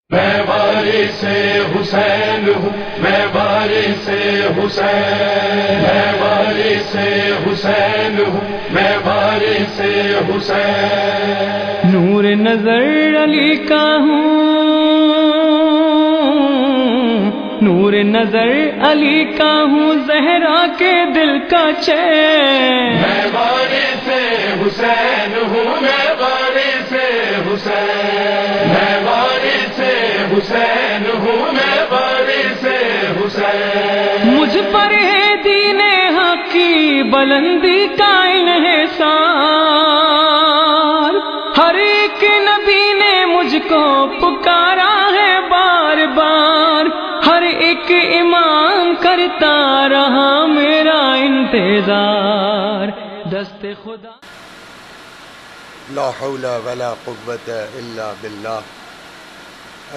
میں وارث حسین ہوں، میں وارث حسین، میں وارث حسین ہوں، میں وارث حسین۔ نور نظر علی کا ہوں، نور نظر علی کا ہوں، زہرا کے دل کا چین۔ میں وارث حسین ہوں، میں وارث حسین، میں وارث حسین ہوں، میں وارث حسین۔ مجھ پر ہے دین حق کی بلندی کا انحصار، ہر ایک نبی نے مجھ کو پکارا ہے بار بار، ہر ایک امام کرتا رہا میرا انتظار، دست خدا۔ لا حول ولا قوة إلا بالله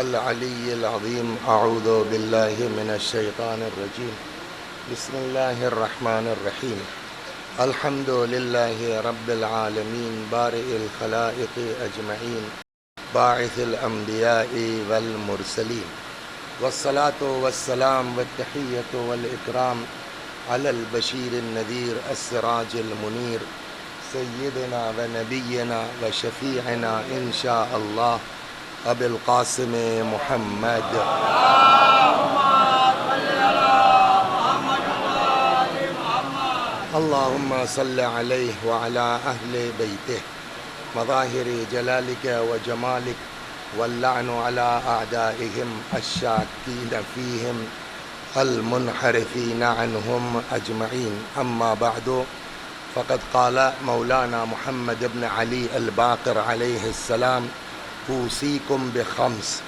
العلي العظيم۔ أعوذ بالله من الشيطان الرجيم۔ بسم الله الرحمن الرحيم۔ الحمد لله رب العالمين، بارئ الخلائق أجمعين، باعث الأنبياء والمرسلين، والصلاة والسلام والتحية والإكرام على البشير النذير السراج المنير، سيدنا ونبينا وشفيعنا إن شاء الله أبي القاسم محمد۔ اللهم صل عليه وعلى أهل بيته، مظاهر جلالك وجمالك، واللعن على أعدائهم الشاكين فيهم المنحرفين عنهم أجمعين۔ أما بعد، فقد قال مولانا محمد بن علي الباقر عليه السلام: أوصيكم بخمس،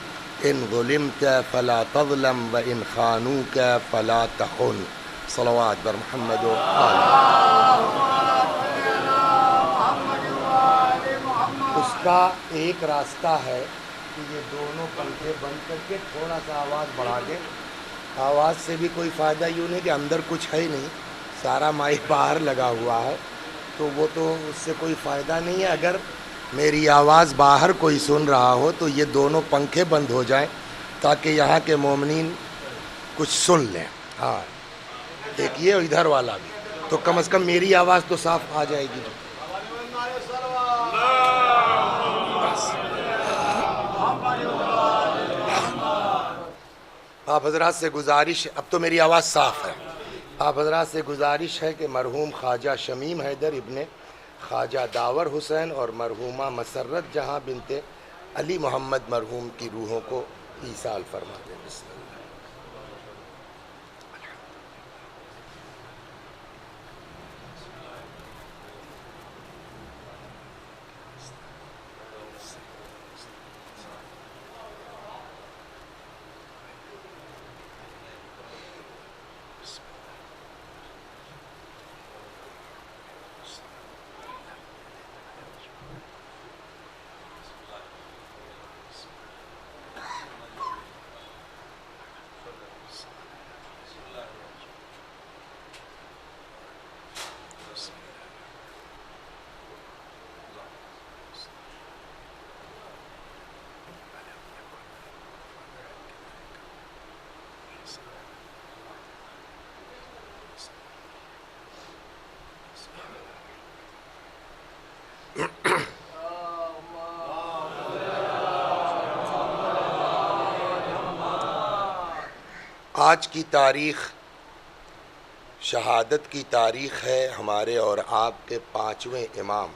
إن ظلمت فلا تظلم، وإن خانوك فلا تخن۔ صلوات بر محمد و آل۔ اس کا ایک راستہ ہے کہ یہ دونوں پنکھے بند کر کے تھوڑا سا آواز بڑھا دیں۔ آواز سے بھی کوئی فائدہ یوں نہیں کہ اندر کچھ ہے ہی نہیں، سارا مائک باہر لگا ہوا ہے، تو وہ تو اس سے کوئی فائدہ نہیں ہے۔ اگر میری آواز باہر کوئی سن رہا ہو تو یہ دونوں پنکھے بند ہو جائیں تاکہ یہاں کے مومنین کچھ سن لیں۔ ہاں، ایک یہ اور ادھر والا بھی، تو کم از کم میری آواز تو صاف آ جائے گی۔ آپ حضرات سے گزارش، اب تو میری آواز صاف ہے، آپ حضرات سے گزارش ہے کہ مرحوم خواجہ شمیم حیدر ابن خواجہ داور حسین اور مرحومہ مسرت جہاں بنت علی محمد مرحوم کی روحوں کو ایصال فرما دیں۔ بسم اللہ۔ آج کی تاریخ شہادت کی تاریخ ہے ہمارے اور آپ کے پانچویں امام،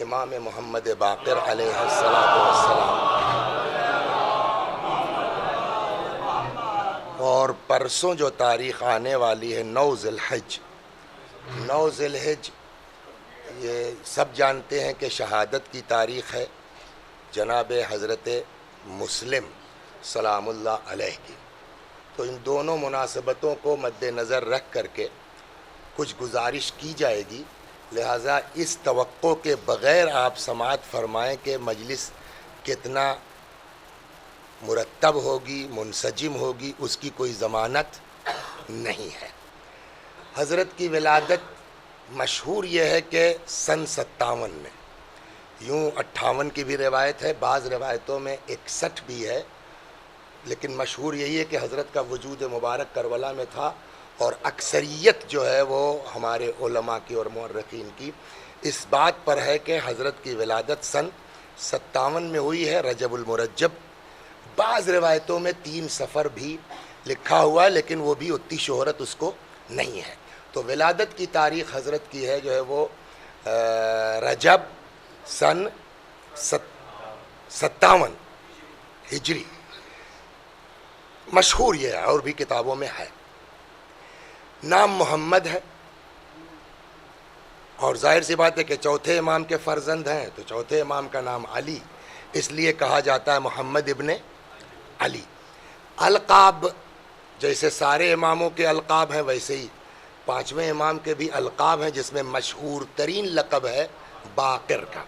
امام محمد باقر علیہ السلام، اور پرسوں جو تاریخ آنے والی ہے 9 ذی الحج۔ 9 ذی الحج یہ سب جانتے ہیں کہ شہادت کی تاریخ ہے جناب حضرت مسلم سلام اللہ علیہ کی۔ تو ان دونوں مناسبتوں کو مد نظر رکھ کر کے کچھ گزارش کی جائے گی، لہٰذا اس توقع کے بغیر آپ سماعت فرمائیں کہ مجلس کتنا مرتب ہوگی، منسجم ہوگی، اس کی کوئی ضمانت نہیں ہے۔ حضرت کی ولادت مشہور یہ ہے کہ سن 57 میں، یوں 58 کی بھی روایت ہے، بعض روایتوں میں 61 بھی ہے، لیکن مشہور یہی ہے کہ حضرت کا وجود مبارک کربلا میں تھا، اور اکثریت جو ہے وہ ہمارے علماء کی اور مورخین کی اس بات پر ہے کہ حضرت کی ولادت سن 57 میں ہوئی ہے، رجب المرجب۔ بعض روایتوں میں 3 صفر بھی لکھا ہوا ہے، لیکن وہ بھی اتنی شہرت اس کو نہیں ہے۔ تو ولادت کی تاریخ حضرت کی ہے جو ہے وہ رجب سن 57 ہجری، مشہور یہ ہے اور بھی کتابوں میں ہے۔ نام محمد ہے، اور ظاہر سی بات ہے کہ چوتھے امام کے فرزند ہیں، تو چوتھے امام کا نام علی، اس لیے کہا جاتا ہے محمد ابن علی۔ القاب جیسے سارے اماموں کے القاب ہیں، ویسے ہی 5ویں امام کے بھی القاب ہیں، جس میں مشہور ترین لقب ہے باقر کا۔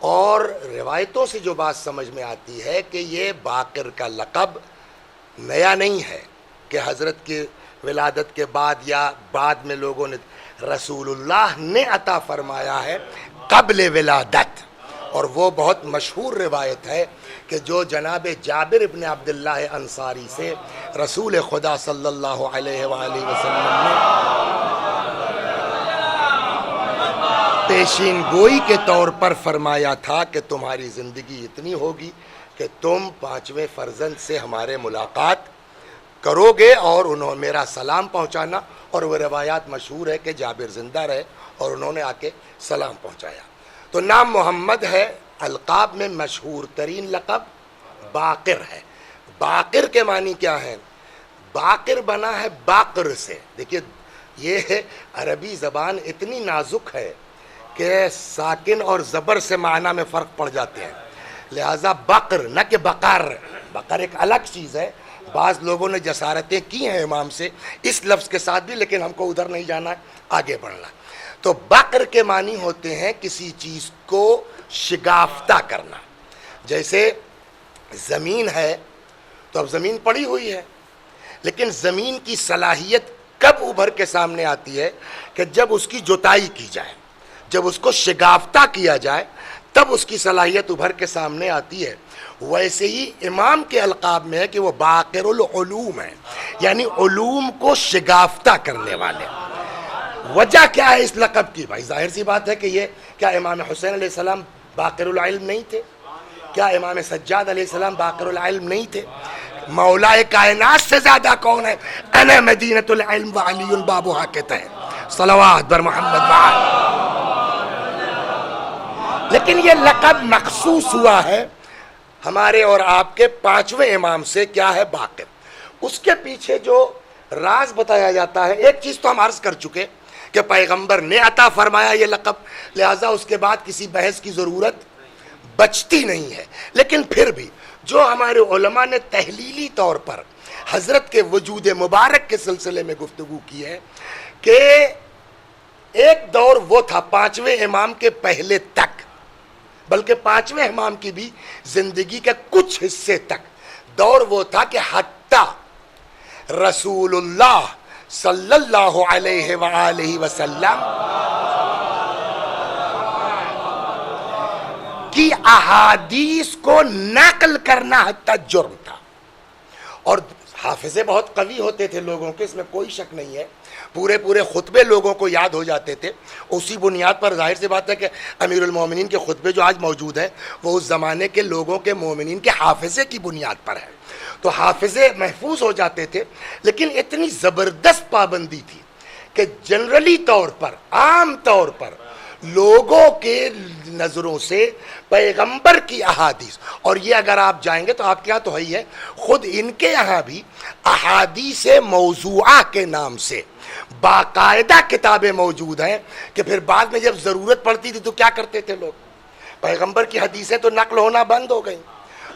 اور روایتوں سے جو بات سمجھ میں آتی ہے کہ یہ باقر کا لقب نیا نہیں ہے کہ حضرت کی ولادت کے بعد یا بعد میں لوگوں نے، رسول اللہ نے عطا فرمایا ہے قبل ولادت۔ اور وہ بہت مشہور روایت ہے کہ جو جناب جابر ابن عبداللہ انصاری سے رسول خدا صلی اللہ علیہ وآلہ وسلم نے پیشین گوئی کے طور پر فرمایا تھا کہ تمہاری زندگی اتنی ہوگی کہ تم 5ویں فرزند سے ہمارے ملاقات کرو گے اور انہوں میرا سلام پہنچانا۔ اور وہ روایات مشہور ہے کہ جابر زندہ رہے اور انہوں نے آ کے سلام پہنچایا۔ تو نام محمد ہے، القاب میں مشہور ترین لقب باقر ہے۔ باقر کے معنی کیا ہے؟ باقر بنا ہے باقر سے۔ دیکھیے یہ عربی زبان اتنی نازک ہے کہ ساکن اور زبر سے معنی میں فرق پڑ جاتے ہیں، لہٰذا بقر نہ کہ بقر، بقر ایک الگ چیز ہے۔ بعض لوگوں نے جسارتیں کی ہیں امام سے اس لفظ کے ساتھ بھی، لیکن ہم کو ادھر نہیں جانا ہے، آگے بڑھنا۔ تو بقر کے معنی ہوتے ہیں کسی چیز کو شگافتہ کرنا۔ جیسے زمین ہے تو اب زمین پڑی ہوئی ہے، لیکن زمین کی صلاحیت کب ابھر کے سامنے آتی ہے کہ جب اس کی جوتائی کی جائے، جب اس کو شگافتہ کیا جائے تب اس کی صلاحیت ابھر کے سامنے آتی ہے۔ ویسے ہی امام کے القاب میں ہے کہ وہ باقر العلوم ہے، یعنی علوم کو شگافتہ کرنے والے۔ وجہ کیا ہے اس لقب کی؟ بھائی ظاہر سی بات ہے کہ یہ کیا امام حسین علیہ السلام باقر العلم نہیں تھے؟ کیا امام سجاد علیہ السلام باقر العلم نہیں تھے؟ مولا کائنات سے زیادہ کون ہے؟ انا مدینۃ العلم وعلی بابھا کہتا ہے، صلوات بر محمد وعلی۔ لیکن یہ لقب مخصوص ہوا ہے ہمارے اور آپ کے 5ویں امام سے، کیا ہے؟ باقر۔ اس کے پیچھے جو راز بتایا جاتا ہے، ایک چیز تو ہم عرض کر چکے کہ پیغمبر نے عطا فرمایا یہ لقب، لہٰذا اس کے بعد کسی بحث کی ضرورت بچتی نہیں ہے۔ لیکن پھر بھی جو ہمارے علماء نے تحلیلی طور پر حضرت کے وجود مبارک کے سلسلے میں گفتگو کی ہے کہ ایک دور وہ تھا 5ویں امام کے پہلے تک، بلکہ 5ویں امام کی بھی زندگی کے کچھ حصے تک دور وہ تھا کہ حتیٰ رسول اللہ صلی اللہ علیہ وآلہ وسلم کی احادیث کو نقل کرنا حتیٰ جرم تھا۔ اور حافظے بہت قوی ہوتے تھے لوگوں کے، اس میں کوئی شک نہیں ہے، پورے خطبے لوگوں کو یاد ہو جاتے تھے۔ اسی بنیاد پر ظاہر سی بات ہے کہ امیر المومنین کے خطبے جو آج موجود ہیں وہ اس زمانے کے لوگوں کے مومنین کے حافظے کی بنیاد پر ہے، تو حافظے محفوظ ہو جاتے تھے۔ لیکن اتنی زبردست پابندی تھی کہ جنرلی طور پر، عام طور پر لوگوں کے نظروں سے پیغمبر کی احادیث، اور یہ اگر آپ جائیں گے تو آپ کے یہاں تو ہی ہے، خود ان کے یہاں بھی احادیث موضوعہ کے نام سے باقاعدہ کتابیں موجود ہیں کہ پھر بعد میں جب ضرورت پڑتی تھی تو کیا کرتے تھے لوگ؟ پیغمبر کی حدیثیں تو نقل ہونا بند ہو گئیں،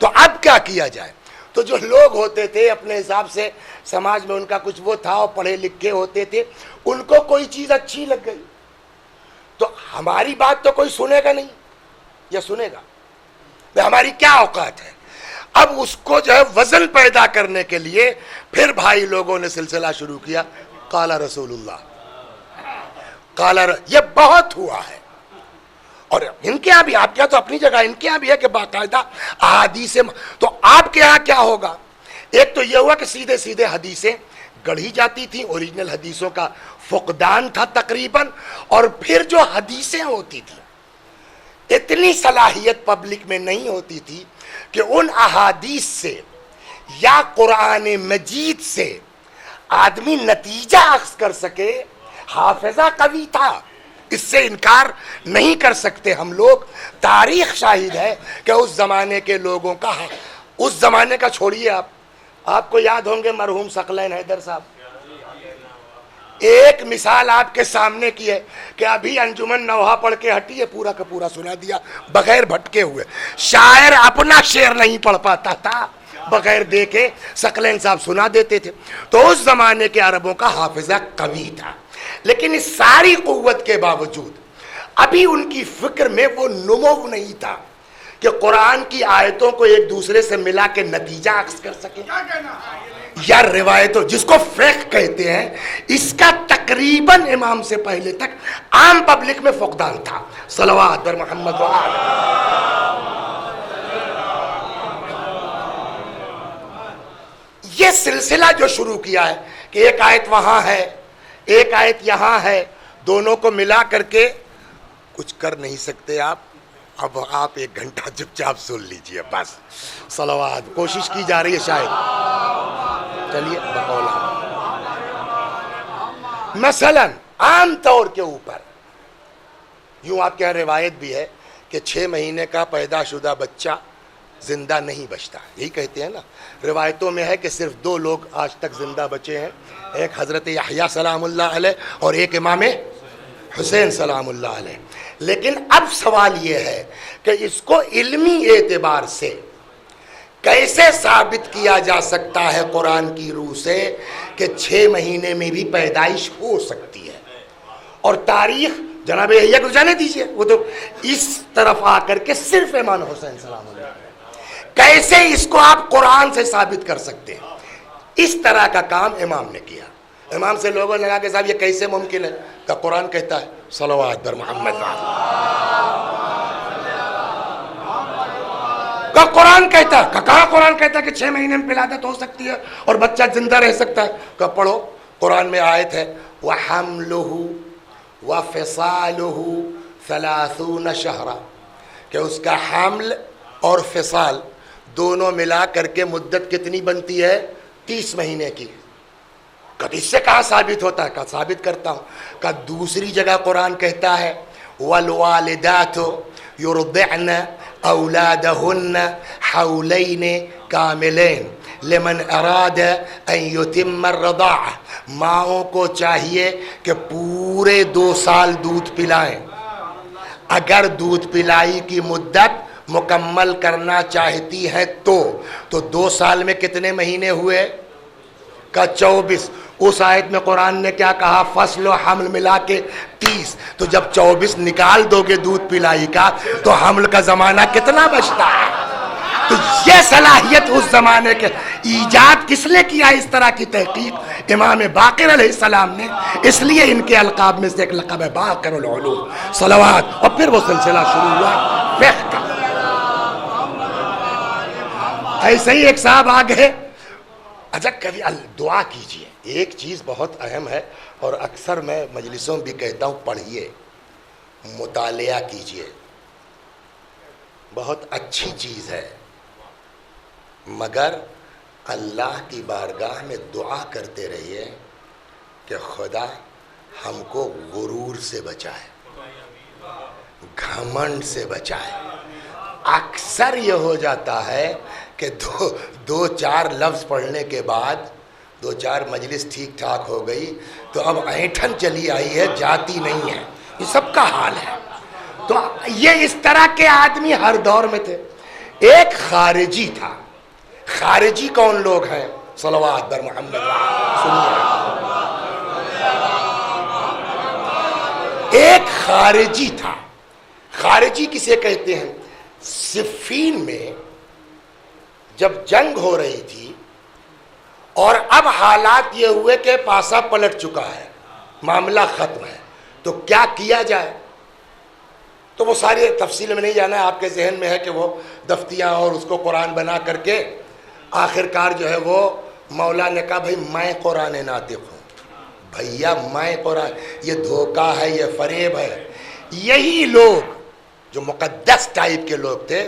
تو اب کیا کیا جائے؟ تو جو لوگ ہوتے تھے اپنے حساب سے سماج میں ان کا کچھ وہ تھا اور پڑھے لکھے ہوتے تھے، ان کو کوئی چیز اچھی لگ گئی تو ہماری بات تو کوئی سنے گا نہیں، یا سنے گا؟ ہماری کیا اوقات ہے؟ اب اس کو جو ہے وزن پیدا کرنے کے لیے پھر بھائی لوگوں نے سلسلہ شروع کیا، قال رسول اللہ، یہ بہت ہوا ہے۔ اور ان کے یہاں بھی، آپ کے یہاں تو اپنی جگہ، ان کے یہاں بھی ہے کہ باقاعدہ احادیث۔ تو آپ کے یہاں کیا ہوگا؟ ایک تو یہ ہوا کہ سیدھے سیدھے حدیثیں گڑھی جاتی تھیں، اوریجنل حدیثوں کا فقدان تھا تقریباً، اور پھر جو حدیثیں ہوتی تھیں اتنی صلاحیت پبلک میں نہیں ہوتی تھی کہ ان احادیث سے یا قرآن مجید سے آدمی نتیجہ اخذ کر سکے۔ حافظہ قوی تھا، اس سے انکار نہیں کر سکتے ہم لوگ، تاریخ شاہد ہے کہ اس زمانے کے لوگوں کا، اس زمانے کا چھوڑیے، آپ کو یاد ہوں گے مرحوم ثقلین حیدر صاحب، ایک مثال آپ کے سامنے کی ہے کہ ابھی انجمن نوحہ پڑھ کے ہٹی ہے، پورا کا پورا سنا دیا بغیر بھٹکے ہوئے۔ شاعر اپنا شعر نہیں پڑھ پاتا تھا، بغیر دیکھے ثقلین صاحب سنا دیتے تھے۔ تو اس زمانے کے عربوں کا حافظہ قوی تھا، لیکن اس ساری قوت کے باوجود ابھی ان کی فکر میں وہ نمو نہیں تھا کہ قرآن کی آیتوں کو ایک دوسرے سے ملا کے نتیجہ اخذ کر سکے، یا روایتوں جس کو فقہ کہتے ہیں، اس کا تقریباً امام سے پہلے تک عام پبلک میں فقدان تھا۔ صلوات بر محمد و آل۔ یہ سلسلہ جو شروع کیا ہے کہ ایک آیت وہاں ہے، ایک آیت یہاں ہے، دونوں کو ملا کر کے کچھ کر نہیں سکتے آپ، اب آپ ایک گھنٹہ چپ چاپ سن لیجئے بس۔ صلوات کوشش کی جا رہی ہے شاید، چلیے بقول مثلا عام طور کے اوپر یوں آپ کے یہاں روایت بھی ہے کہ 6 مہینے کا پیدا شدہ بچہ زندہ نہیں بچتا، یہی کہتے ہیں نا۔ روایتوں میں ہے کہ صرف 2 لوگ آج تک زندہ بچے ہیں، ایک حضرت یحییٰ سلام اللہ علیہ اور ایک امام حسین سلام اللہ علیہ۔ لیکن اب سوال یہ ہے کہ اس کو علمی اعتبار سے کیسے ثابت کیا جا سکتا ہے قرآن کی روح سے کہ 6 مہینے میں بھی پیدائش ہو سکتی ہے، اور تاریخ جناب یحییٰ کو جانے دیجئے، وہ تو اس طرف آ کر کے صرف امام حسین سلام اللہ علیہ، کیسے اس کو آپ قرآن سے ثابت کر سکتے ہیں؟ اس طرح کا کام امام نے کیا۔ امام سے لوگوں نے کہا کہ صاحب یہ کیسے ممکن ہے؟ کہ قرآن کہتا ہے صلوات بر محمد، کہ قرآن کہتا ہے، کہاں قرآن کہتا ہے کہ 6 مہینے میں ولادت ہو سکتی ہے اور بچہ زندہ رہ سکتا ہے؟ کہ پڑھو قرآن میں آیت ہے وَحَمْلُهُ وَفِصَالُهُ 30 شهرا، کہ اس کا حمل اور فصال دونوں ملا کر کے مدت کتنی بنتی ہے؟ 30 مہینے کی۔ کہ اس سے کہاں ثابت ہوتا ہے؟ کہ ثابت کرتا ہوں کہ دوسری جگہ قرآن کہتا ہے وَالْوَالِدَاتُ يُرْضِعْنَ أَوْلَادَهُنَّ حَوْلَيْنِ كَامِلَيْنِ لِمَنْ أَرَادَ أَنْ يُتِمَّ الرَّضَاعَةَ، ماؤں کو چاہیے کہ پورے 2 سال دودھ پلائیں، اگر دودھ پلائی کی مدت مکمل کرنا چاہتی ہے تو 2 سال میں کتنے مہینے ہوئے؟ کا 24۔ اس آیت میں قرآن نے کیا کہا؟ فصل و حمل ملا کے 30۔ تو جب 24 نکال دو گے دودھ پلائی کا تو حمل کا زمانہ کتنا بچتا ہے؟ تو یہ صلاحیت اس زمانے کے ایجاد کس نے کیا؟ اس طرح کی تحقیق امام باقر علیہ السلام نے، اس لیے ان کے القاب میں سے ایک لقب ہے باقر العلوم۔ صلوات۔ اور پھر وہ سلسلہ شروع ہوا فقہ کا۔ ایسے ہی ایک صاحب آگے، اچھا کبھی دعا کیجئے، ایک چیز بہت اہم ہے اور اکثر میں مجلسوں بھی کہتا ہوں پڑھیے، مطالعہ کیجئے، بہت اچھی چیز ہے، مگر اللہ کی بارگاہ میں دعا کرتے رہیے کہ خدا ہم کو غرور سے بچائے، گھمنڈ سے بچائے۔ اکثر یہ ہو جاتا ہے کہ 2-4 لفظ پڑھنے کے بعد 2-4 مجلس ٹھیک ٹھاک ہو گئی تو اب اینٹھن چلی آئی ہے، جاتی نہیں ہے، یہ سب کا حال ہے۔ تو یہ اس طرح کے آدمی ہر دور میں تھے۔ ایک خارجی تھا، خارجی کون لوگ ہیں؟ صلوات بر محمد، سنیے، ایک خارجی تھا۔ خارجی کسے کہتے ہیں؟ صفین میں جب جنگ ہو رہی تھی اور اب حالات یہ ہوئے کہ پاسا پلٹ چکا ہے، معاملہ ختم ہے، تو کیا کیا جائے؟ تو وہ ساری تفصیل میں نہیں جانا ہے، آپ کے ذہن میں ہے کہ وہ دفتیاں اور اس کو قرآن بنا کر کے آخرکار جو ہے وہ مولا نے کہا بھائی میں قرآن ناطق ہوں. بھیا میں قرآن، یہ دھوکہ ہے، یہ فریب ہے. یہی لوگ جو مقدس ٹائپ کے لوگ تھے،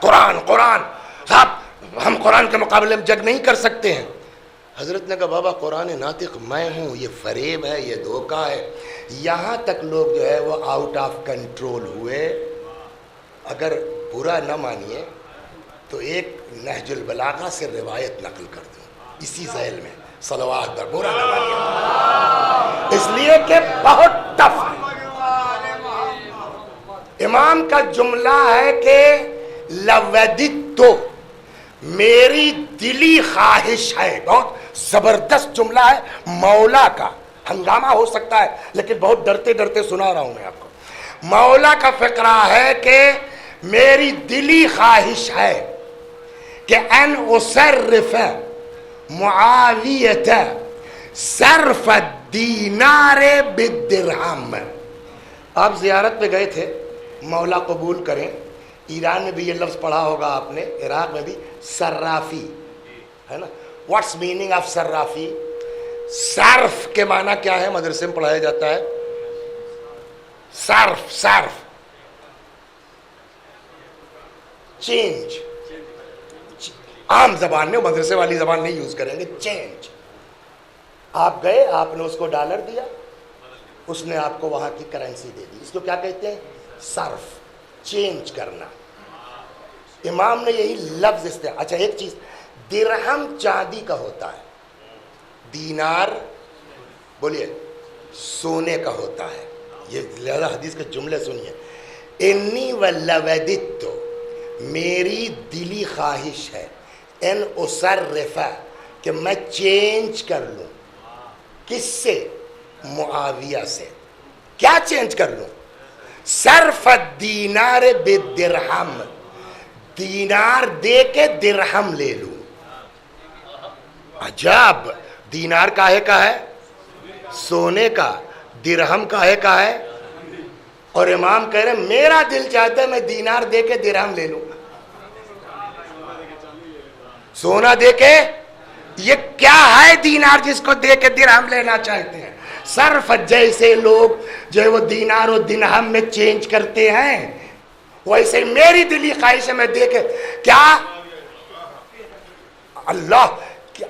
قرآن قرآن صاحب ہم قرآن کے مقابلے میں جنگ نہیں کر سکتے ہیں. حضرت نے کہا بابا قرآن ناطق میں ہوں، یہ فریب ہے، یہ دھوکہ ہے. یہاں تک لوگ جو ہے وہ آؤٹ آف کنٹرول ہوئے. اگر برا نہ مانیے تو ایک نہج البلاغہ سے روایت نقل کر دوں اسی ذیل میں، صلوات پر، برا نہ مانیے اس لیے کہ بہت ٹف ہے. امام کا جملہ ہے کہ لوددتو، میری دلی خواہش ہے. بہت زبردست جملہ ہے، مولا کا. ہنگامہ ہو سکتا ہے لیکن بہت ڈرتے ڈرتے سنا رہا ہوں میں آپ کو. مولا کا فقرہ ہے کہ میری دلی خواہش ہے کہ ان اصرف معاویت صرف الدینار بالدرہم. آپ زیارت پہ گئے تھے، مولا قبول کریں. ایران میں بھی یہ لفظ پڑھا ہوگا آپ نے، عراق میں بھی، صرافی ہے نا. واٹس میننگ آف صرافی؟ صرف کے معنی کیا ہے؟ مدرسے میں پڑھایا جاتا ہے. صرف صرف چینج، عام زبان میں، مدرسے والی زبان نہیں یوز کریں گے. چینج. آپ گئے، آپ نے اس کو ڈالر دیا، اس نے آپ کو وہاں کی کرنسی دے دی. اس کو کیا کہتے ہیں؟ صرف، چینج کرنا. امام نے یہی لفظ استعمال. اچھا ایک چیز، درہم چاندی کا ہوتا ہے، دینار بولیے سونے کا ہوتا ہے. یہ لہذا حدیث کے جملے سنیے. انی ولوددت، میری دلی خواہش ہے، ان اصرفہ، کہ میں چینج کر لوں. کس سے؟ معاویہ سے. کیا چینج کر لوں؟ صرف الدینار بالدرہم، دینار دے کے درہم لے لوں. عجب. دینار کاہے کا ہے؟ سونے کا. درہم کاہے کا ہے؟ اور امام کہہ رہے میرا دل چاہتا ہے میں دینار دے کے درہم لے لوں. سونا دے کے. یہ کیا ہے دینار جس کو دے کے درہم لینا چاہتے ہیں؟ صرف جیسے لوگ جو ہے وہ دینار و درہم میں چینج کرتے ہیں، ویسے میری دلی خواہش ہے میں دے کے. کیا اللہ.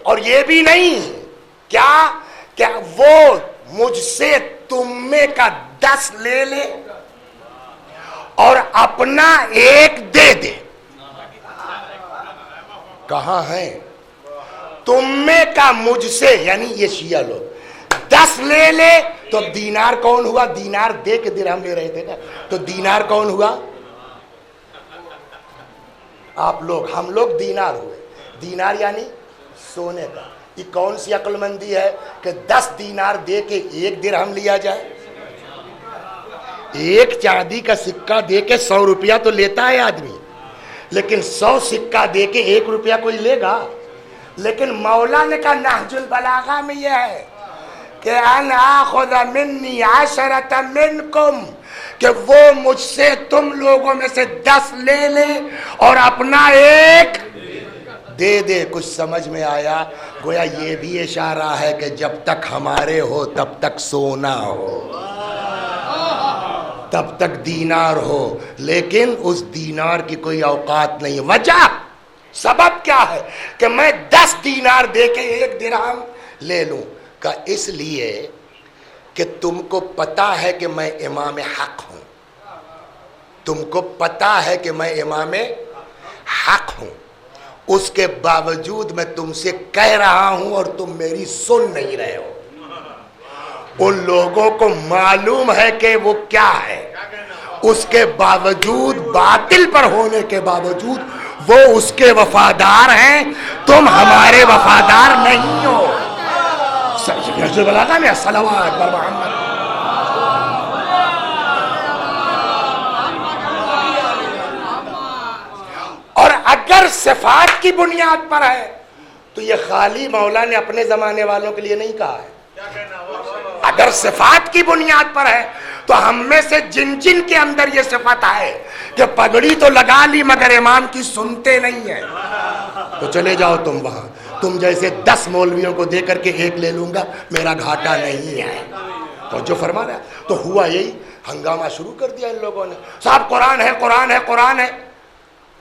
اور یہ بھی نہیں، کیا وہ مجھ سے تمے کا 10 لے لے اور اپنا 1 دے دے. کہاں ہے؟ تمے کا مجھ سے، یعنی یہ شیعہ لوگ 10 لے لے تو اب دینار کون ہوا؟ دینار دے کے درہم لے رہے تھے نا، تو دینار کون ہوا؟ آپ لوگ، ہم لوگ دینار ہوئے. دینار یعنی سونے کا. یہ کون سی عقل مندی ہے کہ 10 دینار دے کے 1 درہم لیا جائے؟ ایک چاندی کا سکہ دے کے 100 روپیہ تو لیتا ہے آدمی، لیکن 100 سکہ دے کے 1 روپیہ کوئی لے گا؟ لیکن مولا نے کہا نہج البلاغہ میں یہ ہے کہ ان آخذ منی 10 منکم، کہ وہ مجھ سے تم لوگوں میں سے 10 لے لے اور اپنا 1 دے دے. کچھ سمجھ میں آیا؟ گویا یہ بھی اشارہ ہے کہ جب تک ہمارے ہو تب تک سونا ہو، تب تک دینار ہو، لیکن اس دینار کی کوئی اوقات نہیں. وجہ، سبب کیا ہے کہ میں 10 دینار دے کے 1 درہم لے لوں؟ کہ اس لیے کہ تم کو پتا ہے کہ میں امام حق ہوں. تم کو پتا ہے کہ میں امام حق ہوں، اس کے باوجود میں تم سے کہہ رہا ہوں اور تم میری سن نہیں رہے ہو. ان لوگوں کو معلوم ہے کہ وہ کیا ہے، اس کے باوجود، باطل پر ہونے کے باوجود وہ اس کے وفادار ہیں. تم ہمارے وفادار نہیں ہو. بلاغہ میں صلوات پر محمد. اور اگر صفات کی بنیاد پر ہے تو یہ خالی مولا نے اپنے زمانے والوں کے لیے نہیں کہا ہے. اگر صفات کی بنیاد پر ہے تو ہم میں سے جن جن کے اندر یہ صفت ہے کہ پگڑی تو لگا لی مگر امام کی سنتے نہیں ہیں، تو چلے جاؤ تم وہاں، تم جیسے 10 مولویوں کو دے کر کے ایک لے لوں گا، میرا گھاٹا نہیں ہے. تو جو فرما رہا ہے. تو ہوا یہی، ہنگامہ شروع کر دیا ان لوگوں نے، صاحب قرآن ہے قرآن ہے قرآن ہے.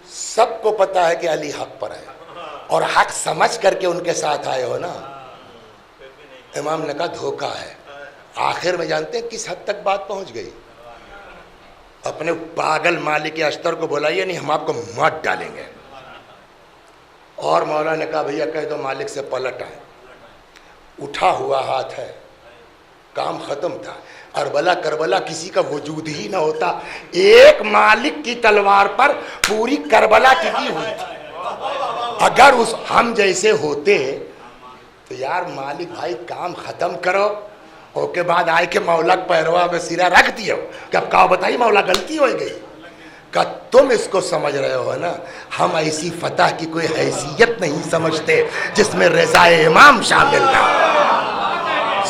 سب کو پتا ہے کہ علی حق پر ہے، اور حق سمجھ کر کے ان کے ساتھ آئے ہو نا. امام نے کہا دھوکہ ہے. آخر میں جانتے ہیں کس حد تک بات پہنچ گئی؟ اپنے پاگل مالک اشتر کو بلائیے، نہیں ہم آپ کو مات ڈالیں گے. اور مولا نے کہا بھیا کہہ دو مالک سے پلٹ آئے. اٹھا ہوا ہاتھ ہے، کام ختم تھا. کربلا کسی کا وجود ہی نہ ہوتا، ایک مالک کی تلوار پر پوری کربلا ٹکی ہوئی تھی. اگر اس ہم جیسے ہوتے تو یار مالک بھائی کام ختم کرو، اور کے بعد آئے کہ مولا پیروا میں سرا رکھ دیا کہ اب کہا بتائی مولا غلطی ہو گئی. کہ تم اس کو سمجھ رہے ہو نا، ہم ایسی فتح کی کوئی حیثیت نہیں سمجھتے جس میں رضا امام شامل نہ.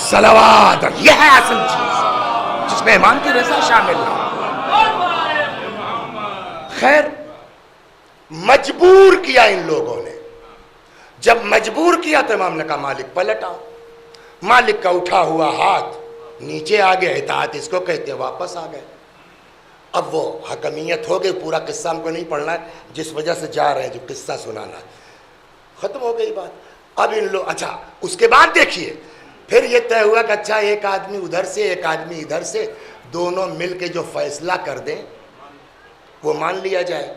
صلوات، یہ ہے اصل چیز جس میں امام کی رضا شامل نہ. خیر مجبور کیا ان لوگوں نے. جب مجبور کیا تو امام نے کہا مالک پلٹ آؤ. مالک کا اٹھا ہوا ہاتھ نیچے آ گیا، اطاعت اس کو کہتے ہیں، واپس آ گئے. اب وہ حکمیت ہو گئی. پورا قصہ ہم کو نہیں پڑھنا ہے، جس وجہ سے جا رہے ہیں جو قصہ سنانا ہے. ختم ہو گئی بات. اب ان لوگ اچھا اس کے بعد دیکھیے پھر یہ طے ہوا کہ اچھا ایک آدمی ادھر سے ایک آدمی ادھر سے، دونوں مل کے جو فیصلہ کر دیں وہ مان لیا جائے.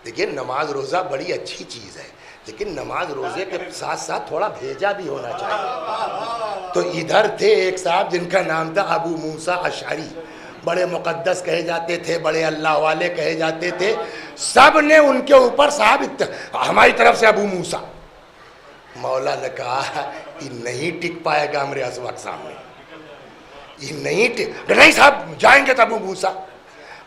دیکھیے نماز روزہ بڑی اچھی چیز ہے، لیکن نماز روزے کے ساتھ ساتھ تھوڑا بھیجا بھی ہونا چاہیے. تو ادھر تھے ایک صاحب جن کا نام تھا ابو موسیٰ اشعری، بڑے مقدس کہے جاتے تھے، بڑے اللہ والے کہے جاتے تھے. سب نے ان کے اوپر صاحب ہماری طرف سے ابو موسیٰ. مولا نے کہا یہ نہیں ٹک پائے گا ہمارے اسواق سامنے، یہ نہیں صاحب جائیں گے تو ابو موسیٰ.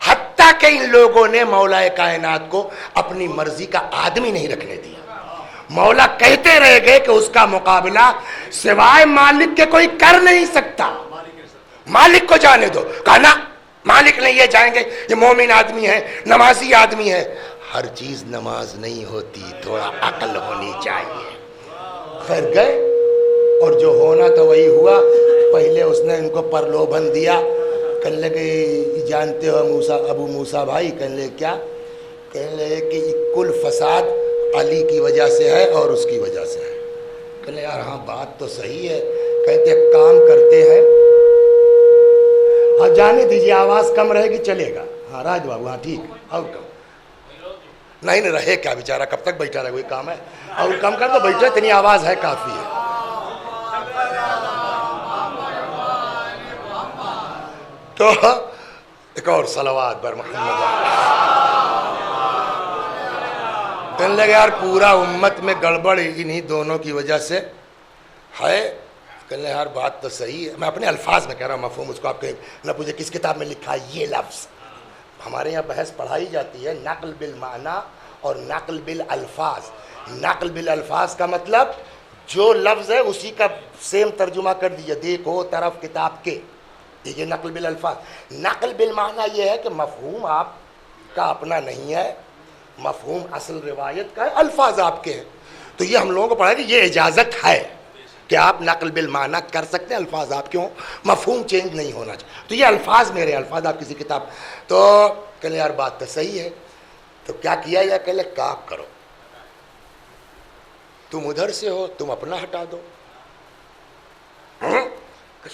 حتیٰ کہ ان لوگوں نے مولا کائنات کو اپنی مرضی کا آدمی نہیں رکھنے دیا. مولا کہتے رہ گئے کہ اس کا مقابلہ سوائے مالک کے کوئی کر نہیں سکتا، مالک کو جانے دو. کہا نا مالک نہیں، یہ جائیں گے، یہ مومن آدمی ہے، نمازی آدمی ہے. ہر چیز نماز نہیں ہوتی، تھوڑا عقل ہونی چاہیے. خیر گئے اور جو ہونا تھا وہی ہوا. پہلے اس نے ان کو پرلوبھن دیا. کہنے لگے جانتے ہو ابو موسیٰ بھائی؟ کہنے لگے کیا؟ کہنے لگے کہ کل فساد علی کی وجہ سے ہے اور اس کی وجہ سے ہے. کہنے یار ہاں بات تو صحیح ہے. کہتے کام کرتے ہیں، ہاں جانے دیجیے آواز کم رہے گی چلے گا. ہاں راج بابو ہاں ٹھیک ہے، اور کم نہیں رہے کیا بیچارہ کب تک بیٹھا رہے، کوئی کام ہے اور کم کر تو بیٹھو، اتنی آواز ہے کافی ہے. تو ایک اور صلوات بر محمد. کہنے لگے یار پورا امت میں گڑبڑ انہی دونوں کی وجہ سے ہے. کہنے لگے یار بات تو صحیح ہے. میں اپنے الفاظ میں کہہ رہا ہوں، مفہوم اس کو آپ نہ پوچھے کس کتاب میں لکھا ہے یہ لفظ. ہمارے یہاں بحث پڑھائی جاتی ہے نقل بالمعنی اور نقل بالالفاظ. نقل بالالفاظ کا مطلب جو لفظ ہے اسی کا سیم ترجمہ کر دیجیے، دیکھو طرف کتاب کے، یہ نقل بالالفاظ. نقل بالمعنی یہ ہے کہ مفہوم آپ کا اپنا نہیں ہے، مفہوم اصل روایت کا ہے، الفاظ آپ کے ہیں. تو یہ ہم لوگوں کو پڑھا کہ یہ اجازت ہے کہ آپ نقل بالمعنی کر سکتے ہیں، الفاظ آپ کے ہوں، مفہوم چینج نہیں ہونا چاہیے. تو یہ الفاظ میرے الفاظ، آپ کسی کتاب. تو کہنے یار بات تو صحیح ہے. تو کیا کیا یا کہلے کام کرو، تم ادھر سے ہو تم اپنا ہٹا دو.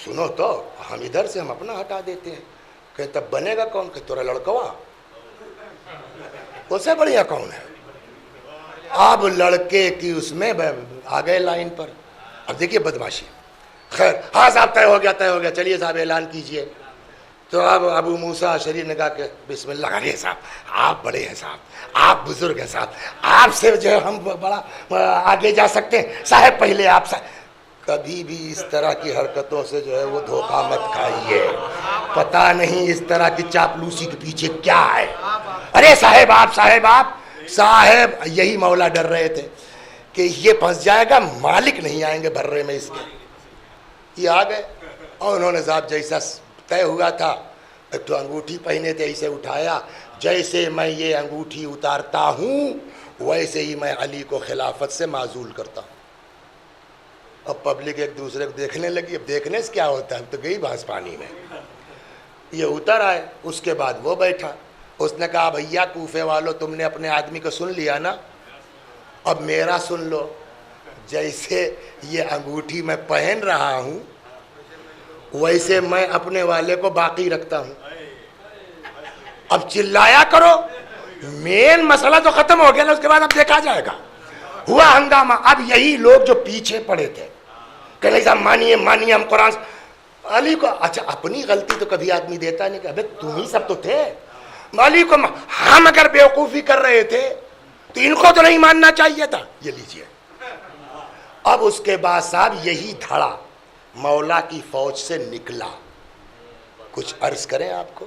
سنو تو ہم ادھر سے ہم اپنا ہٹا دیتے ہیں. کہ تب بنے گا کون؟ کہ تورا لڑکوا اسے بڑھیا کون ہے؟ اب لڑکے کی اس میں آ گئے لائن پر. اب دیکھیے بدماشی. خیر ہاں صاحب طے ہو گیا، چلیے صاحب اعلان کیجئے. تو اب ابو موسیٰ اشعری نے کہا کہ بسم اللہ کریے صاحب، آپ بڑے ہیں صاحب، آپ بزرگ ہیں صاحب، آپ سے جو ہے ہم بڑا آگے جا سکتے ہیں صاحب، پہلے آپ صاحب. کبھی بھی اس طرح کی حرکتوں سے جو ہے وہ دھوکہ مت کھائیے، پتہ نہیں اس طرح کی چاپلوسی کے پیچھے کیا ہے. ارے صاحب صاحب یہی مولا ڈر رہے تھے کہ یہ پھنس جائے گا، مالک نہیں آئیں گے بھرے میں اس کے. یہ آ گئے اور انہوں نے صاحب جیسا طے ہوا تھا ایک تو انگوٹھی پہنے تھے، اسے اٹھایا. جیسے میں یہ انگوٹھی اتارتا ہوں ویسے ہی میں علی کو خلافت سے معزول کرتا ہوں. اب پبلک ایک دوسرے کو دیکھنے لگی. اب دیکھنے سے کیا ہوتا ہے, اب تو گئی بھانس پانی میں. یہ اتر آئے, اس کے بعد وہ بیٹھا. اس نے کہا بھیا کوفے والو تم نے اپنے آدمی کو سن لیا نا, اب میرا سن لو. جیسے یہ انگوٹھی میں پہن رہا ہوں ویسے میں اپنے والے کو باقی رکھتا ہوں. اب چلایا کرو, مین مسئلہ تو ختم ہو گیا نا, اس کے بعد اب دیکھا جائے گا. ہوا ہنگامہ. اب یہی لوگ جو پیچھے پڑے تھے کہ نہیں صاحب مانیے مانیے ہم قرآن. علی کو اچھا اپنی غلطی تو کبھی آدمی دیتا نہیں کہ ابے تم ہی سب تو تھے. علی کو ہم اگر بیوقوفی کر رہے تھے تو ان کو تو نہیں ماننا چاہیے تھا. یہ لیجئے. اب اس کے بعد صاحب یہی دھڑا مولا کی فوج سے نکلا. کچھ عرض کریں آپ کو,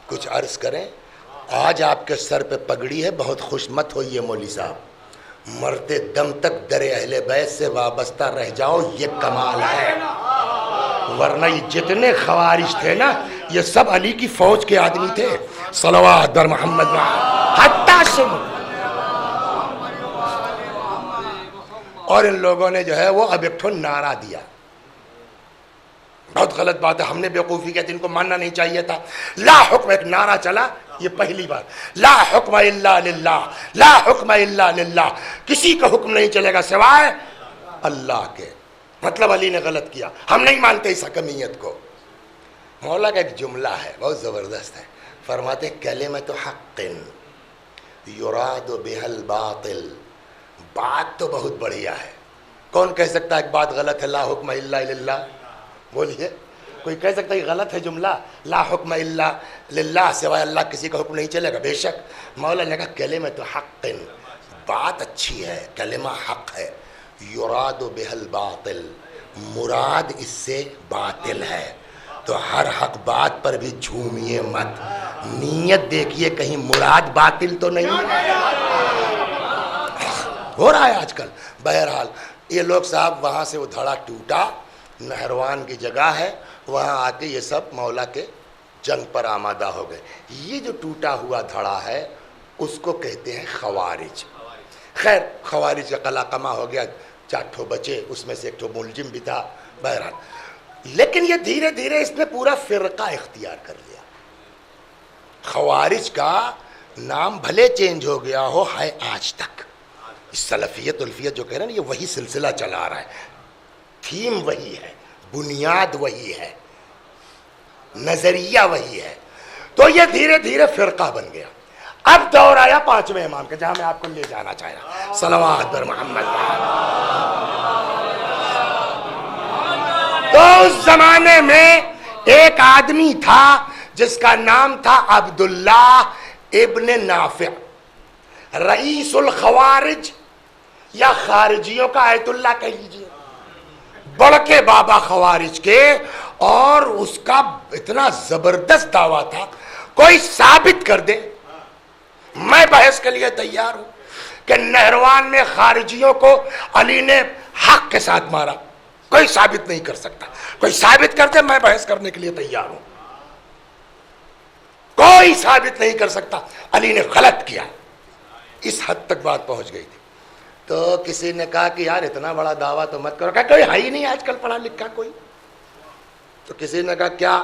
کچھ عرض کریں. آج آپ کے سر پہ پگڑی ہے, بہت خوش مت ہوئیے مولوی صاحب, مرتے دم تک در اہل بیت سے وابستہ رہ جاؤ, یہ کمال ہے. ورنہ یہ جتنے خوارج تھے نا یہ سب علی کی فوج کے آدمی تھے. صلوات بر محمد. حتیٰ سے اور ان لوگوں نے جو ہے وہ اب ایک نعرہ دیا. بہت غلط بات ہے, ہم نے بیوقوفی کیا, ان کو ماننا نہیں چاہیے تھا. لا حکم, ایک نعرہ چلا, یہ پہلی بار. لا حکم الا للہ, لا حکم الا للہ, کسی کا حکم نہیں چلے گا سوائے اللہ کے. مطلب علی نے غلط کیا, ہم نہیں مانتے اس حکمیت کو. مولا کا ایک جملہ ہے بہت زبردست ہے, فرماتے کلمۃ حق یراد بها الباطل. بات تو بہت بڑھیا ہے, کون کہہ سکتا ہے ایک بات غلط ہے؟ لا حکم الا للہ. بولیے, کوئی کہہ سکتا ہے کہ غلط ہے جملہ لا حکم الا للہ, سوائے اللہ کسی کا حکم نہیں چلے گا؟ بے شک. مولا نے کہا کلمۃ حق, بات اچھی ہے, کلمہ حق ہے. یراد بها الباطل, مراد اس سے باطل ہے. تو ہر حق بات پر بھی جھومیے مت, نیت دیکھیے کہیں مراد باطل تو نہیں ہو رہا ہے آج کل. بہرحال یہ لوگ صاحب وہاں سے وہ دھڑا ٹوٹا, نہروان کی جگہ ہے, وہاں آ کے یہ سب مولا کے جنگ پر آمادہ ہو گئے. یہ جو ٹوٹا ہوا دھڑا ہے اس کو کہتے ہیں خوارج. خیر خوارج کا قلاقمہ ہو گیا, 4 بچے, اس میں سے 1 ملزم بھی تھا. بہرحال لیکن یہ دھیرے دھیرے اس نے پورا فرقہ اختیار کر لیا. خوارج کا نام بھلے چینج ہو گیا ہو, ہے آج تک. سلفیت الفیت جو کہہ رہے ہیں یہ وہی سلسلہ چلا رہا ہے, تھیم وہی ہے, بنیاد وہی ہے, نظریہ وہی ہے. تو یہ دھیرے دھیرے فرقہ بن گیا. اب دور آیا 5ویں امام کا, جہاں میں آپ کو لے جانا چاہ رہا. صلوات بر محمد. تو اس زمانے میں ایک آدمی تھا جس کا نام تھا عبداللہ ابن نافع, رئیس الخوارج یا خارجیوں کا آیت اللہ کہہ لیجیے, بڑھ کے بابا خوارج کے. اور اس کا اتنا زبردست دعویٰ تھا, کوئی ثابت کر دے میں بحث کے لیے تیار ہوں کہ نہروان میں خارجیوں کو علی نے حق کے ساتھ مارا. کوئی ثابت نہیں کر سکتا, کوئی ثابت کر دے میں بحث کرنے کے لیے تیار ہوں. کوئی ثابت نہیں کر سکتا علی نے غلط کیا. اس حد تک بات پہنچ گئی تھی. تو کسی نے کہا کہ یار اتنا بڑا دعویٰ تو مت کرو. کہا کوئی ہے ہی نہیں آج کل پڑھا لکھا کوئی. تو کسی نے کہا کیا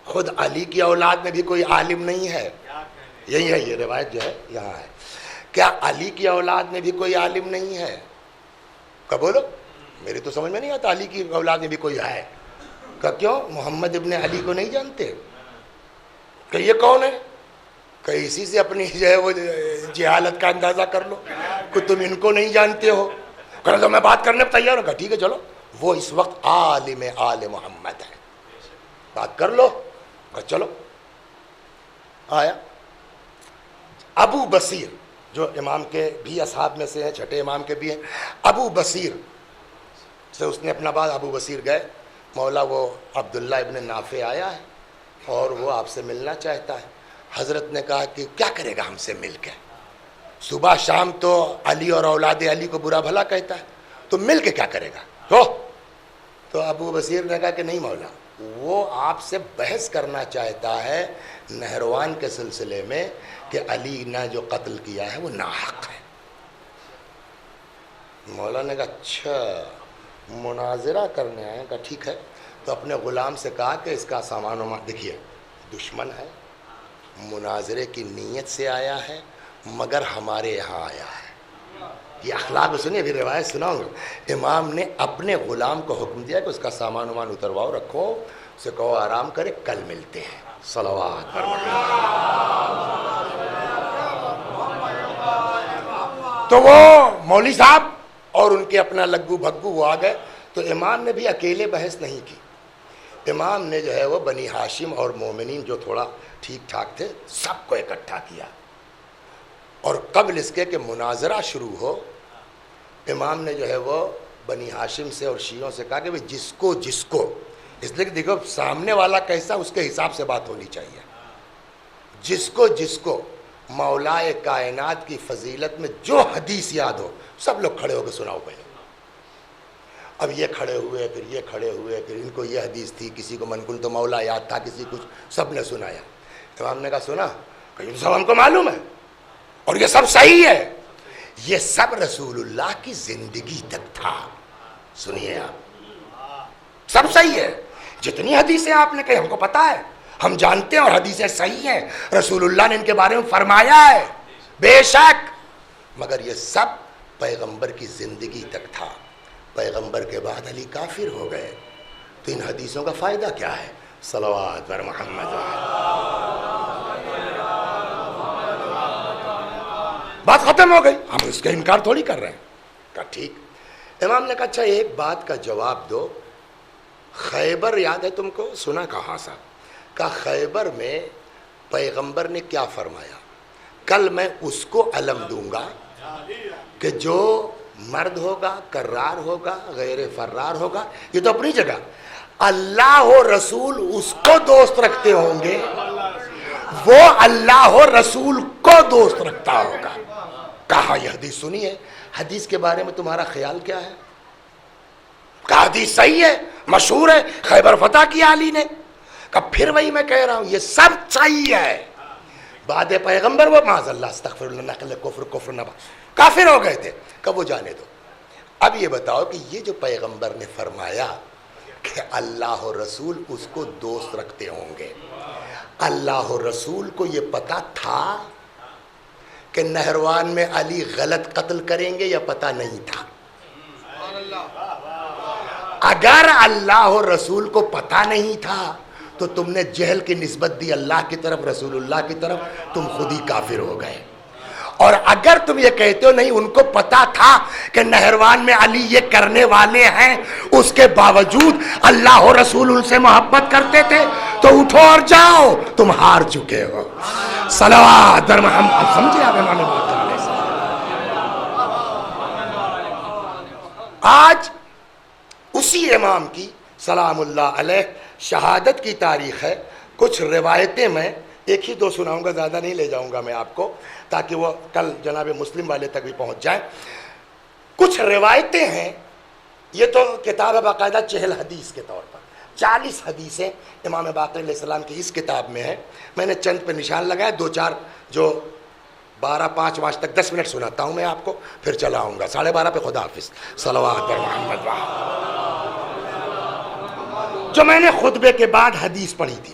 خود علی کی اولاد میں بھی کوئی عالم نہیں ہے؟ یہی ہے, یہ روایت جو ہے یہاں ہے. کیا علی کی اولاد میں بھی کوئی عالم نہیں ہے؟ کہا بولو, میری تو سمجھ میں نہیں آتا علی کی اولاد میں بھی کوئی ہے. کہا کیوں, محمد ابن علی کو نہیں جانتے؟ کہ یہ کون ہے؟ کہ اسی سے اپنی جو ہے وہ جہالت کا اندازہ کر لو کہ تم ان کو نہیں جانتے ہو. کہ تو میں بات کرنے پر تیار ہوں. کہا ٹھیک ہے چلو, وہ اس وقت عالم آل محمد ہے, بات کر لو. کہا چلو. آیا ابو بصیر, جو امام کے بھی اصحاب میں سے ہیں, 6 امام کے بھی ہیں. ابو بصیر سے اس نے اپنا بات, ابو بصیر گئے, مولا وہ عبداللہ ابن نافع آیا ہے اور وہ آپ سے ملنا چاہتا ہے. حضرت نے کہا کہ کیا کرے گا ہم سے مل کے, صبح شام تو علی اور اولاد علی کو برا بھلا کہتا ہے, تو مل کے کیا کرے گا؟ تو ابو بصیر نے کہا کہ نہیں مولا, وہ آپ سے بحث کرنا چاہتا ہے نہروان کے سلسلے میں کہ علی نے جو قتل کیا ہے وہ ناحق ہے۔ مولا نے کہا اچھا مناظرہ کرنے آئے؟ کہا ٹھیک ہے۔ تو اپنے غلام سے کہا کہ اس کا سامان وامان دیکھیے، دشمن ہے، مناظرے کی نیت سے آیا ہے، مگر ہمارے یہاں آیا ہے۔ یہ اخلاق سنیے، ابھی روایت سناؤں گا۔ امام نے اپنے غلام کو حکم دیا کہ اس کا سامان وامان اترواؤ، رکھو، اسے کہو آرام کرے، کل ملتے ہیں۔ صلوات پر تو وہ مولوی صاحب اور ان کے اپنا لگو بھگو وہ آ گئے۔ تو امام نے بھی اکیلے بحث نہیں کی، امام نے جو ہے وہ بنی ہاشم اور مومنین جو تھوڑا ٹھیک ٹھاک تھے سب کو اکٹھا کیا، اور قبل اس کے کہ مناظرہ شروع ہو امام نے جو ہے وہ بنی ہاشم سے اور شیعوں سے کہا کہ جس کو اس لیے کہ دیکھو سامنے والا کیسا اس کے حساب سے بات ہونی چاہیے، جس کو مولائے کائنات کی فضیلت میں جو حدیث یاد ہو سب لوگ کھڑے ہو کے سناؤ پہلے۔ اب یہ کھڑے ہوئے، پھر یہ کھڑے ہوئے، پھر ان کو یہ حدیث تھی، کسی کو من کنت مولا یاد تھا، کسی کچھ، سب نے سنایا۔ امام نے کہا سنا کہ یہ سب ہم کو معلوم ہے اور یہ سب صحیح ہے، یہ سب رسول اللہ کی زندگی تک تھا، سنیے آپ، سب صحیح ہے، جتنی حدیثیں آپ نے کہی ہم کو پتا ہے، ہم جانتے ہیں اور حدیثیں صحیح ہیں، رسول اللہ نے ان کے بارے میں فرمایا ہے بے شک، مگر یہ سب پیغمبر کی زندگی تک تھا، پیغمبر کے بعد علی کافر ہو گئے، تو ان حدیثوں کا فائدہ کیا ہے؟ صلوات پر محمد، بات ختم ہو گئی، ہم اس کا انکار تھوڑی کر رہے ہیں۔ کہا ٹھیک۔ امام نے کہا اچھا ایک بات کا جواب دو، خیبر یاد ہے تم کو؟ سنا کہاں سا؟ کہا خیبر میں پیغمبر نے کیا فرمایا؟ کل میں اس کو علم دوں گا کہ جو مرد ہوگا، کرار ہوگا، غیر فرار ہوگا، یہ تو اپنی جگہ، اللہ و رسول اس کو دوست رکھتے ہوں گے، وہ اللہ و رسول کو دوست رکھتا ہوگا۔ کہا یہ حدیث سنی ہے، حدیث کے بارے میں تمہارا خیال کیا ہے؟ کہا حدیث صحیح ہے، مشہور ہے، خیبر فتح کیا علی نے۔ کہا پھر وہی میں کہہ رہا ہوں، یہ سب صحیح ہے، بعد پیغمبر وہ معاذ اللہ استغفر اللہ نقل کفر نبا کافر ہو گئے تھے، کب وہ جانے دو۔ اب یہ بتاؤ کہ یہ جو پیغمبر نے فرمایا کہ اللہ و رسول اس کو دوست رکھتے ہوں گے، اللہ و رسول کو یہ پتا تھا کہ نہروان میں علی غلط قتل کریں گے یا پتا نہیں تھا؟ اگر اللہ و رسول کو پتا نہیں تھا تو تم نے جہل کی نسبت دی اللہ کی طرف، رسول اللہ کی طرف، تم خود ہی کافر ہو گئے۔ اور اگر تم یہ کہتے ہو نہیں ان کو پتا تھا کہ نہروان میں علی یہ کرنے والے ہیں، اس کے باوجود اللہ و رسول ان سے محبت کرتے تھے، تو اٹھو اور جاؤ، تم ہار چکے ہو۔ صلوات در محمد، اب سمجھے آپ امام بات کرنے سے؟ آج اسی امام کی سلام اللہ علیہ شہادت کی تاریخ ہے۔ کچھ روایتیں میں ایک ہی دو سناؤں گا، زیادہ نہیں لے جاؤں گا میں آپ کو، تاکہ وہ کل جناب مسلم والے تک بھی پہنچ جائیں۔ کچھ روایتیں ہیں، یہ تو کتاب ہے باقاعدہ 40 حدیث کے طور پر، 40 حدیثیں امام باقر علیہ السلام کی اس کتاب میں ہیں۔ میں نے چند پہ نشان لگایا، 2-4 جو 12 5 تک 10 منٹ سناتا ہوں میں آپ کو، پھر چلا آؤں گا 12:30 پہ۔ خدا حافظ۔ صلوات پر محمد جو میں نے خطبے کے بعد حدیث پڑھی تھی۔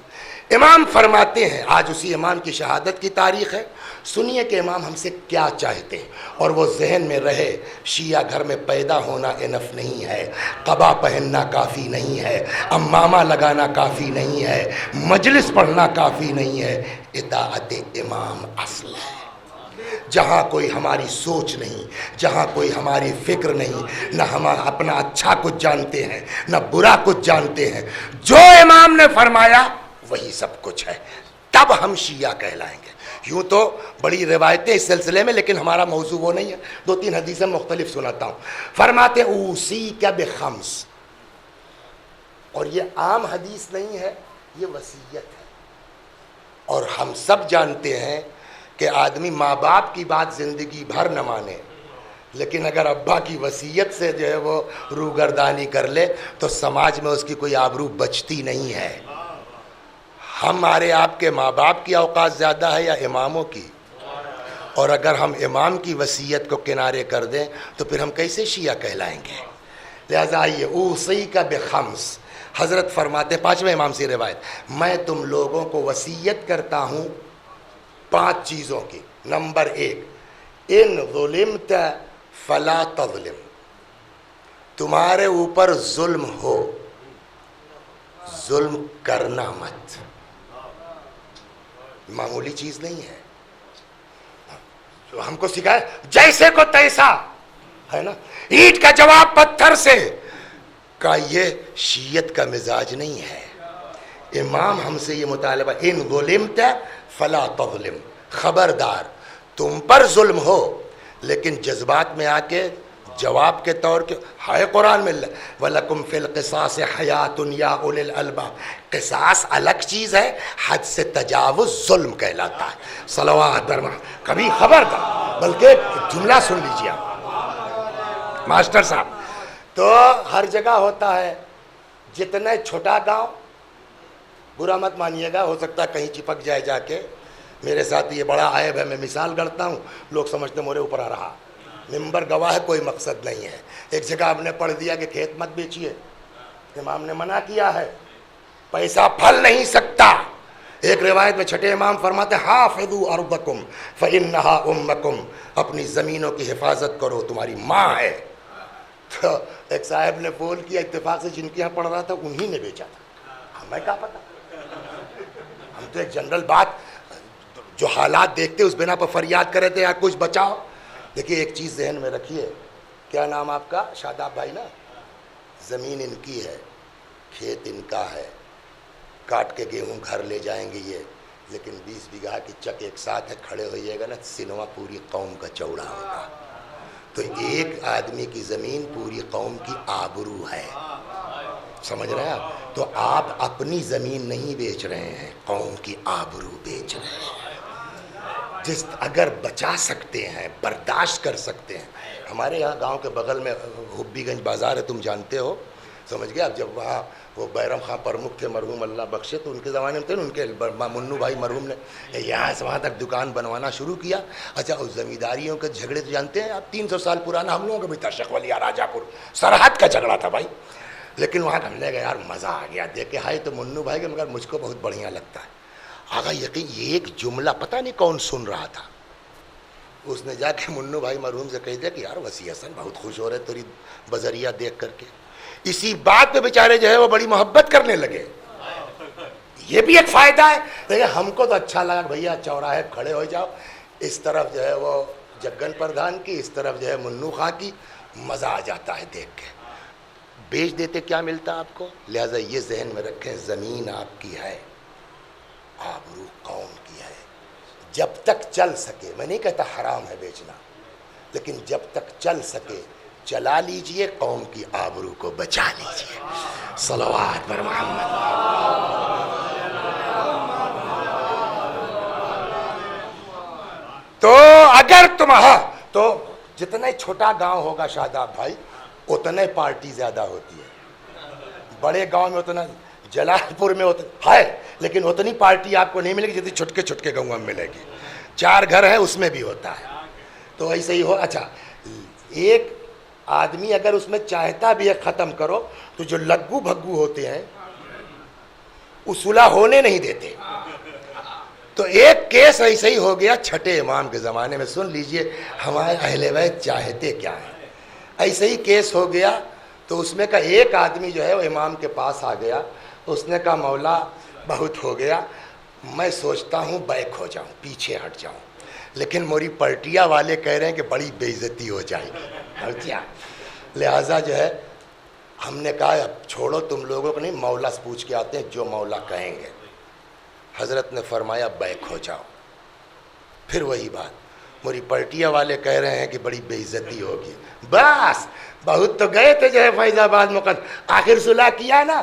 امام فرماتے ہیں، آج اسی امام کی شہادت کی تاریخ ہے، سنیے کہ امام ہم سے کیا چاہتے ہیں، اور وہ ذہن میں رہے۔ شیعہ گھر میں پیدا ہونا انف نہیں ہے، قبا پہننا کافی نہیں ہے، امامہ لگانا کافی نہیں ہے، مجلس پڑھنا کافی نہیں ہے، اطاعت امام اصل ہے۔ جہاں کوئی ہماری سوچ نہیں، جہاں کوئی ہماری فکر نہیں، نہ ہم اپنا اچھا کچھ جانتے ہیں نہ برا کچھ جانتے ہیں، جو امام نے فرمایا وہی سب کچھ ہے، تب ہم شیعہ کہلائیں گے۔ یوں تو بڑی روایتیں اس سلسلے میں، لیکن ہمارا موضوع وہ نہیں ہے، 2-3 حدیثیں مختلف سناتا ہوں۔ فرماتے اوصیک بخمس، اور یہ عام حدیث نہیں ہے، یہ وصیت ہے۔ اور ہم سب جانتے ہیں کہ آدمی ماں باپ کی بات زندگی بھر نہ مانے، لیکن اگر ابا کی وصیت سے جو ہے وہ روگردانی کر لے تو سماج میں اس کی کوئی آبرو بچتی نہیں ہے۔ ہمارے آپ کے ماں باپ کی اوقات زیادہ ہے یا اماموں کی؟ اور اگر ہم امام کی وصیت کو کنارے کر دیں تو پھر ہم کیسے شیعہ کہلائیں گے؟ لہذا آئیے، اوصیک بخمس، حضرت فرماتے ہیں، 5ویں امام سے روایت، میں تم لوگوں کو وصیت کرتا ہوں 5 چیزوں کی۔ نمبر 1، ان ظلمت فلا تظلم، تمہارے اوپر ظلم ہو، ظلم کرنا مت۔ معمولی چیز نہیں ہے، ہم کو سکھایا جیسے کو تیسا ہے نا، اینٹ کا جواب پتھر سے کا، یہ شیعت کا مزاج نہیں ہے۔ امام ہم سے یہ مطالبہ، ان ظلمت فلا تظلم، خبردار تم پر ظلم ہو لیکن جذبات میں آ کے جواب کے طور کے ہے قرآن میں، وَلَكُمْ فِي الْقِصَاصِ حَيَاتٌ يَا أُولِي الْأَلْبَابِ، قصاص الگ چیز ہے، حد سے تجاوز ظلم کہلاتا ہے۔ صلوات برما، کبھی خبر تھا، بلکہ جملہ سن لیجیے آپ ماسٹر صاحب، تو ہر جگہ ہوتا ہے، جتنے چھوٹا گاؤں، برا مت مانیے گا، ہو سکتا ہے کہیں چپک جائے جا کے، میرے ساتھ یہ بڑا عیب ہے، میں مثال گڑتا ہوں، لوگ سمجھتے میرے اوپر آ رہا، ممبر گواہ ہے، کوئی مقصد نہیں ہے۔ ایک جگہ آپ نے پڑھ دیا کہ کھیت مت بیچیے، امام نے منع کیا ہے، پیسہ پھل نہیں سکتا۔ ایک روایت میں چھٹے امام فرماتے ہیں، حافظوا ارضکم فانھا امکم، اپنی زمینوں کی حفاظت کرو، تمہاری ماں ہے۔ تو ایک صاحب نے فون کیا، اتفاق سے جن کے یہاں پڑھ رہا تھا انہی نے بیچا تھا، ہمیں کیا پتا، ہم تو ایک جنرل بات جو حالات دیکھتے اس بنا پر فریاد کر رہے تھے، یا کچھ بچاؤ۔ دیکھیے ایک چیز ذہن میں رکھیے، کیا نام آپ کا؟ شاداب بھائی نا، زمین ان کی ہے، کھیت ان کا ہے، کاٹ کے گیہوں گھر لے جائیں گے یہ، لیکن 20 بیگھہ کی چک ایک ساتھ ہے، کھڑے ہوئیے گا نا، سنوا پوری قوم کا چوڑا ہوگا۔ تو ایک آدمی کی زمین پوری قوم کی آبرو ہے، سمجھ رہے ہیں آپ؟ تو آپ اپنی زمین نہیں بیچ رہے ہیں، قوم کی آبرو بیچ رہے ہیں۔ جس اگر بچا سکتے ہیں، برداشت کر سکتے ہیں، ہمارے یہاں گاؤں کے بغل میں حبی گنج بازار ہے، تم جانتے ہو، سمجھ گئے آپ؟ جب وہاں وہ بیرم خان پرمکھ تھے، مرحوم اللہ بخشے، تو ان کے زمانے میں تھے نا، ان کے منو بھائی مرحوم نے یہاں سے وہاں تک دکان بنوانا شروع کیا۔ اچھا، اس زمینداریوں کے جھگڑے تو جانتے ہیں آپ، 300 سال پرانا، ہم لوگوں کا بھی تھا، شیخولیہ راجا پور سرحد کا جھگڑا تھا بھائی، لیکن وہاں ہم نے کہا یار مزہ آ گیا دیکھ کے، ہائے تو منو بھائی کے، مگر مجھ کو بہت بڑھیا لگتا ہے۔ آگا یقین یہ ایک جملہ پتہ نہیں کون سن رہا تھا، اس نے جا کے منو بھائی مرحوم سے کہہ دیا کہ یار وسیع حسن بہت خوش ہو رہے تیری بذریعہ دیکھ کر کے۔ اسی بات پہ بیچارے جو ہے وہ بڑی محبت کرنے لگے۔ یہ بھی ایک فائدہ ہے، لیکن ہم کو تو اچھا لگا بھیا چوراہے کھڑے ہو جاؤ، اس طرف جو ہے وہ جگن پردھان کی، اس طرف جو ہے منو خان کی، مزہ آ جاتا ہے دیکھ کے۔ بیچ دیتے کیا ملتا آپ کو؟ لہذا یہ ذہن میں رکھیں، زمین آپ کی ہے، آبرو قوم کی ہے، جب تک چل سکے، میں نہیں کہتا حرام ہے بیچنا، لیکن جب تک چل سکے چلا لیجئے، قوم کی آبرو کو بچا لیجئے۔ صلوات پر محمد۔ تو اگر تم تو جتنے چھوٹا گاؤں ہوگا شاداب بھائی، اتنے پارٹی زیادہ ہوتی ہے۔ بڑے گاؤں میں اتنا، جلال پور میں ہے، لیکن اتنی پارٹی آپ کو نہیں ملے گی جتنی چھوٹے چھوٹے گاؤں میں ملے گی۔ 4 گھر ہے اس میں بھی ہوتا ہے، تو ایسے ہی ہو۔ اچھا، ایک آدمی اگر اس میں چاہتا بھی ہے ختم کرو، تو جو لگو بھگو ہوتے ہیں اصولہ ہونے نہیں دیتے۔ تو ایک کیس ایسے ہی ہو گیا چھٹے امام کے زمانے میں، سن لیجئے ہمارے اہل بیت چاہتے کیا ہیں۔ ایسے ہی کیس ہو گیا، تو اس میں کا ایک آدمی جو ہے وہ امام کے پاس آ گیا، اس نے کہا مولا بہت ہو گیا، میں سوچتا ہوں بیک ہو جاؤں، پیچھے ہٹ جاؤں، لیکن موری پلٹیا والے کہہ رہے ہیں کہ بڑی بے عزتی ہو جائے گی، لہٰذا جو ہے ہم نے کہا اب چھوڑو، تم لوگوں کو نہیں، مولا سے پوچھ کے آتے ہیں، جو مولا کہیں گے۔ حضرت نے فرمایا بیک ہو جاؤ۔ پھر وہی بات، موری پلٹیا والے کہہ رہے ہیں کہ بڑی بے عزتی ہوگی، بس بہت تو گئے تھے جو ہے فیض آباد مقدس، آخر صلح کیا نا،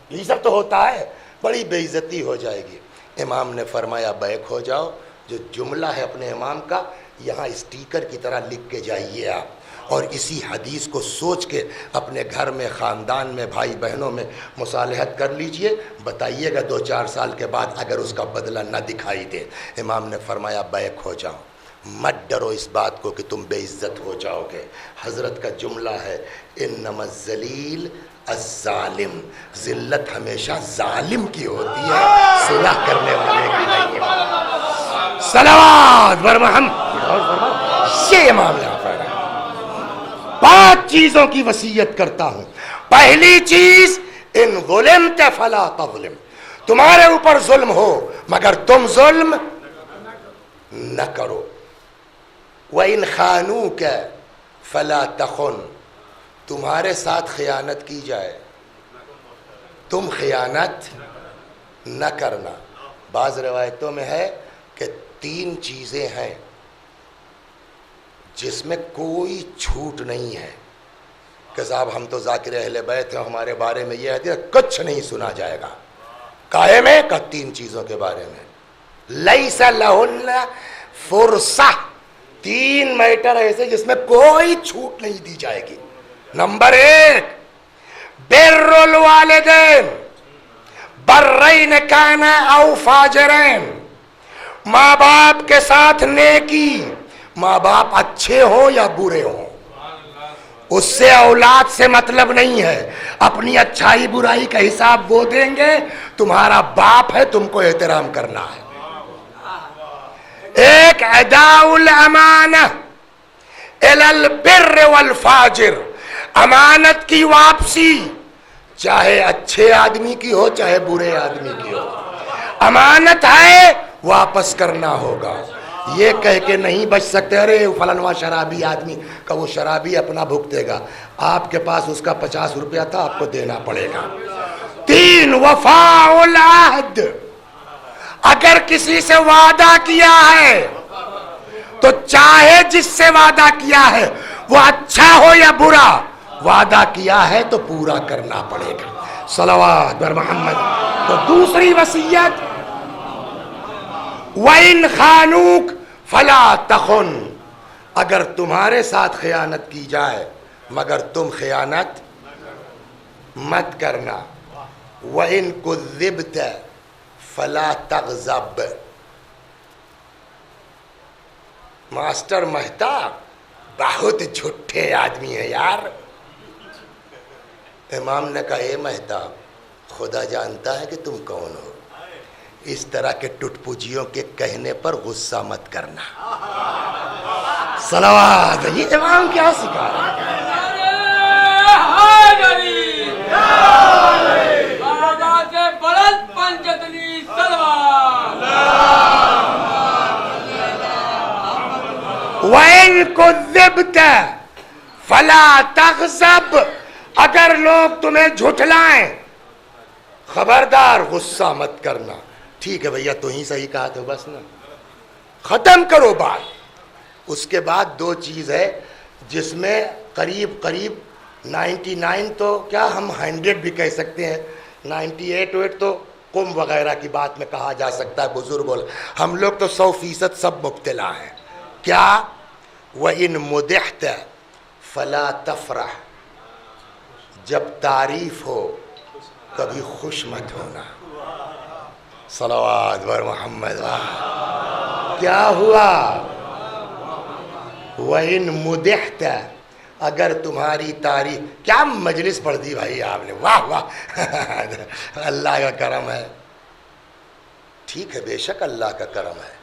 یہ سب تو ہوتا ہے، بڑی بے عزتی ہو جائے گی۔ امام نے فرمایا بیک ہو جاؤ، جو جملہ ہے اپنے امام کا یہاں اسٹیکر کی طرح لکھ کے جائیے آپ، اور اسی حدیث کو سوچ کے اپنے گھر میں، خاندان میں، بھائی بہنوں میں مصالحت کر لیجئے. بتائیے گا 2-4 سال کے بعد اگر اس کا بدلہ نہ دکھائی دے. امام نے فرمایا بیک ہو جاؤ، مت ڈرو اس بات کو کہ تم بے عزت ہو جاؤ گے. حضرت کا جملہ ہے انما الذلیل الظالم، ذلت ہمیشہ ظالم کی ہوتی ہے، صلح کرنے والے کی نہیں ہے. صلوات بر محمد. یہ امام نے فرمایا 5 چیزوں کی وصیت کرتا ہوں. پہلی چیز ان ظلمت فلا تظلم، تمہارے اوپر ظلم ہو مگر تم ظلم نہ کرو. وَإِنْ خَانُوكَ فَلَا تَخُنْ، تمہارے ساتھ خیانت کی جائے تم خیانت نہ کرنا. بعض روایتوں میں ہے کہ 3 چیزیں ہیں جس میں کوئی چھوٹ نہیں ہے کہ صاحب ہم تو ذاکر اہل بیت ہیں، ہمارے بارے میں یہ حدیث کچھ نہیں سنا جائے گا. قائم ہے کہ 3 چیزوں کے بارے میں لیس لہن فرصہ، 3 میٹر ایسے جس میں کوئی چھوٹ نہیں دی جائے گی. نمبر 1 بر الوالدین برین کان او فاجرین، ماں باپ کے ساتھ نیکی، ماں باپ اچھے ہوں یا برے ہوں. اس سے اولاد سے مطلب نہیں ہے، اپنی اچھائی برائی کا حساب وہ دیں گے، تمہارا باپ ہے، تم کو احترام کرنا ہے. ایک اداء الامانہ الی البر والفاجر، امانت کی واپسی، چاہے اچھے آدمی کی ہو چاہے برے آدمی کی ہو، امانت ہے واپس کرنا ہوگا. یہ کہہ کے نہیں بچ سکتے ارے فلانوا شرابی آدمی کا، وہ شرابی اپنا بھگتے گا، آپ کے پاس اس کا 50 روپیہ تھا آپ کو دینا پڑے گا. 3 وفاء العہد، اگر کسی سے وعدہ کیا ہے تو چاہے جس سے وعدہ کیا ہے وہ اچھا ہو یا برا، وعدہ کیا ہے تو پورا کرنا پڑے گا. صلوات بر محمد. تو دوسری وصیت وَإِنْ خَانُوكَ فَلَا تَخُنْ، اگر تمہارے ساتھ خیانت کی جائے مگر تم خیانت مت کرنا. وَإِنْ كُذِّبْتَ فَلَا تَغْضَبْ. ماسٹر مہتاب بہت جھوٹے آدمی ہے یار. امام نے کہا اے مہتاب خدا جانتا ہے کہ تم کون ہو، اس طرح کے ٹٹ پجیوں کے کہنے پر غصہ مت کرنا. صلوات. یہ امام کیا سکھا رہا ہے؟ وَإِن كُذِّبْتَ فَلَا تَغْضَبْ، اگر لوگ تمہیں جھٹلائیں خبردار غصہ مت کرنا. ٹھیک ہے بھیا تو ہی صحیح کہا تو بس نا، ختم کرو بات. اس کے بعد 2 چیز ہے جس میں قریب 99 تو کیا ہم 100 بھی کہہ سکتے ہیں، 98 تو قم وغیرہ کی بات میں کہا جا سکتا ہے. بزرگ بول ہم لوگ تو 100% سب مبتلا ہیں. کیا؟ وَإِن مُدِحْتَ فَلَا تَفْرَحْ، جب تعریف ہو کبھی خوش مت ہونا. صلوات بر محمد. کیا ہوا؟ وَإِن مُدِحْتَ، اگر تمہاری تعریف. کیا مجلس پڑھ دی بھائی آپ نے، واہ واہ. اللہ کا کرم ہے. ٹھیک ہے بے شک اللہ کا کرم ہے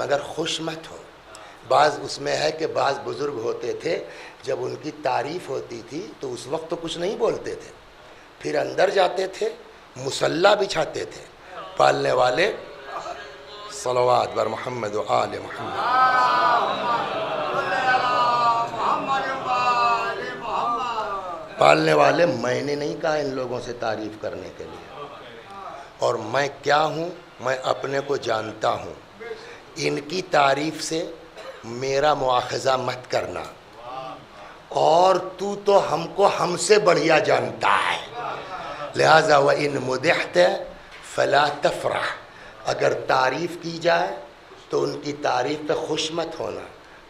مگر خوش مت ہو. بعض اس میں ہے کہ بعض بزرگ ہوتے تھے جب ان کی تعریف ہوتی تھی تو اس وقت تو کچھ نہیں بولتے تھے، پھر اندر جاتے تھے مصلی بچھاتے تھے. پالنے والے صلوات بر محمد و آل محمد. پالنے والے میں نے نہیں کہا ان لوگوں سے تعریف کرنے کے لیے، اور میں کیا ہوں میں اپنے کو جانتا ہوں. ان کی تعریف سے میرا مواخذہ مت کرنا، اور تو ہم کو ہم سے بڑھیا جانتا ہے. لہذا وَإِن مُدِحْتَ فَلَا تَفْرَحْ، اگر تعریف کی جائے تو ان کی تعریف پہ خوش مت ہونا،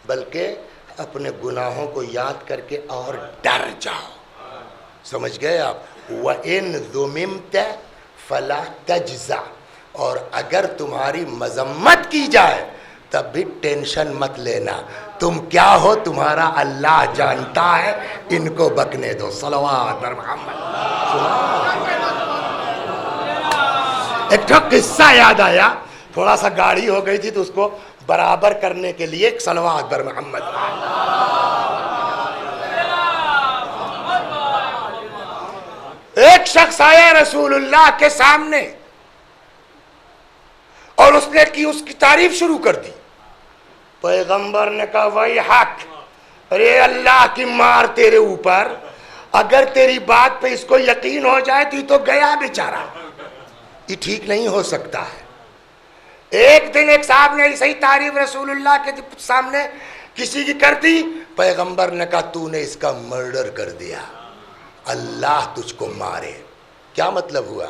بلکہ اپنے گناہوں کو یاد کر کے اور ڈر جاؤ. سمجھ گئے آپ؟ وَإِن ذُمِمْتَ فَلَا تَجْزَعْ، اور اگر تمہاری مذمت کی جائے تب بھی ٹینشن مت لینا. تم کیا ہو تمہارا اللہ جانتا ہے، ان کو بکنے دو. صلوات بر محمد. ایک تو قصہ یاد آیا، تھوڑا سا گاڑی ہو گئی تھی تو اس کو برابر کرنے کے لیے ایک صلوات بر محمد. ایک شخص آیا رسول اللہ کے سامنے اور اس نے اس کی تعریف شروع کر دی. پیغمبر نے کہا وہی حق، ارے اللہ کی مار تیرے اوپر، اگر تیری بات پہ اس کو یقین ہو جائے تو یہ تو گیا بیچارہ، یہ ٹھیک نہیں ہو سکتا ہے. ایک دن ایک صاحب نے صحیح تعریف رسول اللہ کے سامنے کسی کی کر دی. پیغمبر نے کہا تو نے اس کا مرڈر کر دیا، اللہ تجھ کو مارے. کیا مطلب ہوا؟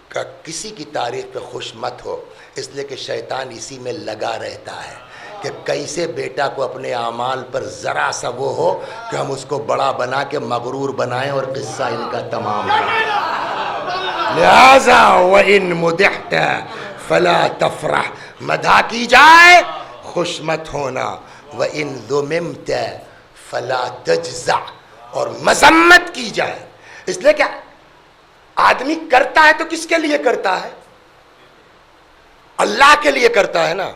کہ کسی کی تعریف پہ خوش مت ہو، اس لیے کہ شیطان اسی میں لگا رہتا ہے کہ کیسے بیٹا کو اپنے اعمال پر ذرا سا وہ ہو کہ ہم اس کو بڑا بنا کے مغرور بنائیں اور قصہ ان کا تمام کریں. لہذا وَإِن مُدِحْتَ فَلَا تَفْرَحْ، مدح کی جائے خوش مت ہونا. وَإِن ذُمِمْتَ فَلَا تَجْزَعْ، اور مذمت کی جائے. اس لیے کہ آدمی کرتا ہے تو کس کے لیے کرتا ہے؟ اللہ کے لیے کرتا ہے نا.